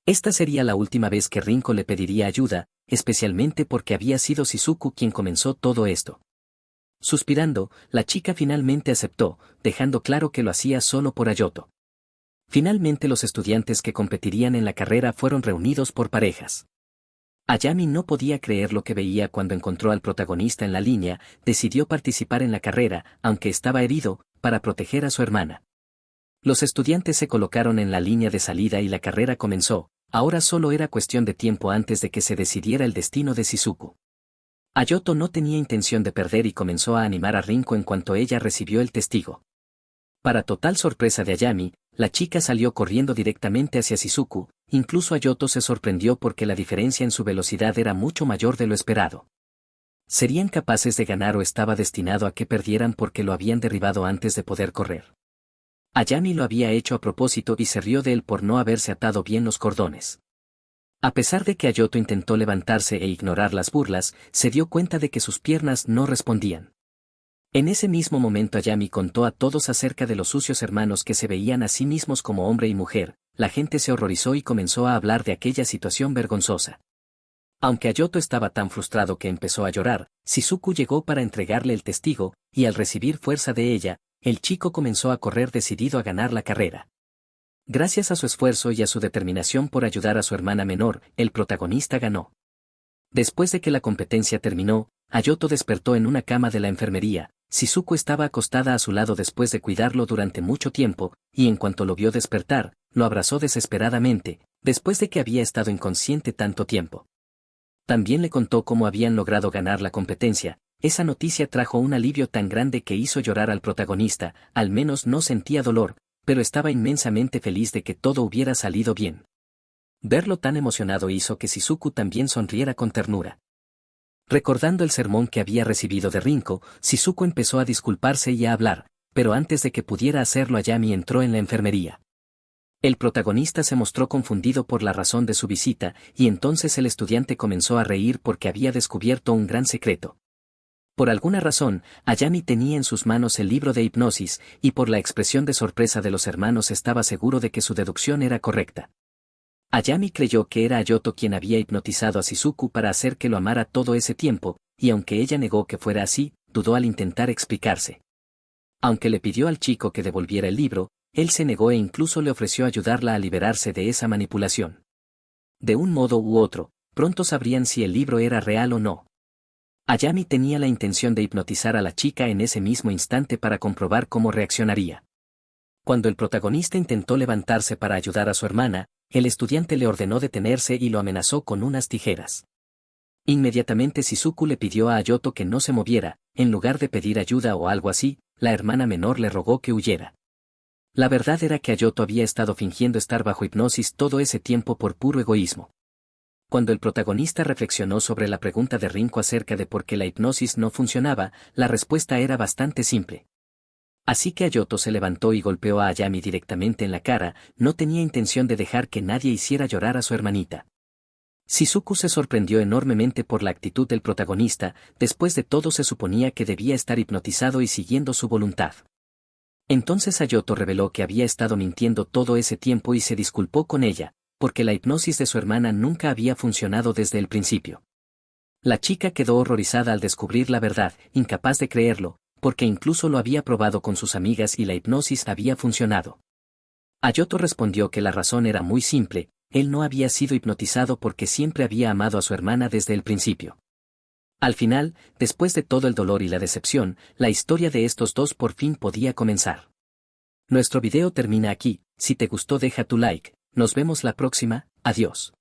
Esta sería la última vez que Rinko le pediría ayuda, especialmente porque había sido Shizuku quien comenzó todo esto. Suspirando, la chica finalmente aceptó, dejando claro que lo hacía solo por Ayoto. Finalmente los estudiantes que competirían en la carrera fueron reunidos por parejas. Ayami no podía creer lo que veía cuando encontró al protagonista en la línea, decidió participar en la carrera, aunque estaba herido, para proteger a su hermana. Los estudiantes se colocaron en la línea de salida y la carrera comenzó. Ahora solo era cuestión de tiempo antes de que se decidiera el destino de Shizuku. Ayoto no tenía intención de perder y comenzó a animar a Rinko en cuanto ella recibió el testigo. Para total sorpresa de Ayami, la chica salió corriendo directamente hacia Shizuku, incluso Ayoto se sorprendió porque la diferencia en su velocidad era mucho mayor de lo esperado. ¿Serían capaces de ganar o estaba destinado a que perdieran porque lo habían derribado antes de poder correr? Ayami lo había hecho a propósito y se rió de él por no haberse atado bien los cordones. A pesar de que Ayoto intentó levantarse e ignorar las burlas, se dio cuenta de que sus piernas no respondían. En ese mismo momento Ayami contó a todos acerca de los sucios hermanos que se veían a sí mismos como hombre y mujer. La gente se horrorizó y comenzó a hablar de aquella situación vergonzosa. Aunque Ayoto estaba tan frustrado que empezó a llorar, Shizuku llegó para entregarle el testigo, y al recibir fuerza de ella, el chico comenzó a correr decidido a ganar la carrera. Gracias a su esfuerzo y a su determinación por ayudar a su hermana menor, el protagonista ganó. Después de que la competencia terminó, Ayoto despertó en una cama de la enfermería. Shizuku estaba acostada a su lado después de cuidarlo durante mucho tiempo, y en cuanto lo vio despertar, lo abrazó desesperadamente, después de que había estado inconsciente tanto tiempo. También le contó cómo habían logrado ganar la competencia. Esa noticia trajo un alivio tan grande que hizo llorar al protagonista. Al menos no sentía dolor, pero estaba inmensamente feliz de que todo hubiera salido bien. Verlo tan emocionado hizo que Shizuku también sonriera con ternura. Recordando el sermón que había recibido de Rinko, Shizuku empezó a disculparse y a hablar, pero antes de que pudiera hacerlo Ayami entró en la enfermería. El protagonista se mostró confundido por la razón de su visita, y entonces el estudiante comenzó a reír porque había descubierto un gran secreto. Por alguna razón, Ayami tenía en sus manos el libro de hipnosis, y por la expresión de sorpresa de los hermanos estaba seguro de que su deducción era correcta. Ayami creyó que era Ayoto quien había hipnotizado a Shizuku para hacer que lo amara todo ese tiempo, y aunque ella negó que fuera así, dudó al intentar explicarse. Aunque le pidió al chico que devolviera el libro, él se negó e incluso le ofreció ayudarla a liberarse de esa manipulación. De un modo u otro, pronto sabrían si el libro era real o no. Ayami tenía la intención de hipnotizar a la chica en ese mismo instante para comprobar cómo reaccionaría. Cuando el protagonista intentó levantarse para ayudar a su hermana, el estudiante le ordenó detenerse y lo amenazó con unas tijeras. Inmediatamente Shizuku le pidió a Ayoto que no se moviera, en lugar de pedir ayuda o algo así, la hermana menor le rogó que huyera. La verdad era que Ayoto había estado fingiendo estar bajo hipnosis todo ese tiempo por puro egoísmo. Cuando el protagonista reflexionó sobre la pregunta de Rinko acerca de por qué la hipnosis no funcionaba, la respuesta era bastante simple. Así que Ayoto se levantó y golpeó a Ayami directamente en la cara. No tenía intención de dejar que nadie hiciera llorar a su hermanita. Shizuku se sorprendió enormemente por la actitud del protagonista. Después de todo se suponía que debía estar hipnotizado y siguiendo su voluntad. Entonces Ayoto reveló que había estado mintiendo todo ese tiempo y se disculpó con ella, porque la hipnosis de su hermana nunca había funcionado desde el principio. La chica quedó horrorizada al descubrir la verdad, incapaz de creerlo, porque incluso lo había probado con sus amigas y la hipnosis había funcionado. Ayoto respondió que la razón era muy simple: él no había sido hipnotizado porque siempre había amado a su hermana desde el principio. Al final, después de todo el dolor y la decepción, la historia de estos dos por fin podía comenzar. Nuestro video termina aquí. Si te gustó deja tu like, nos vemos la próxima, adiós.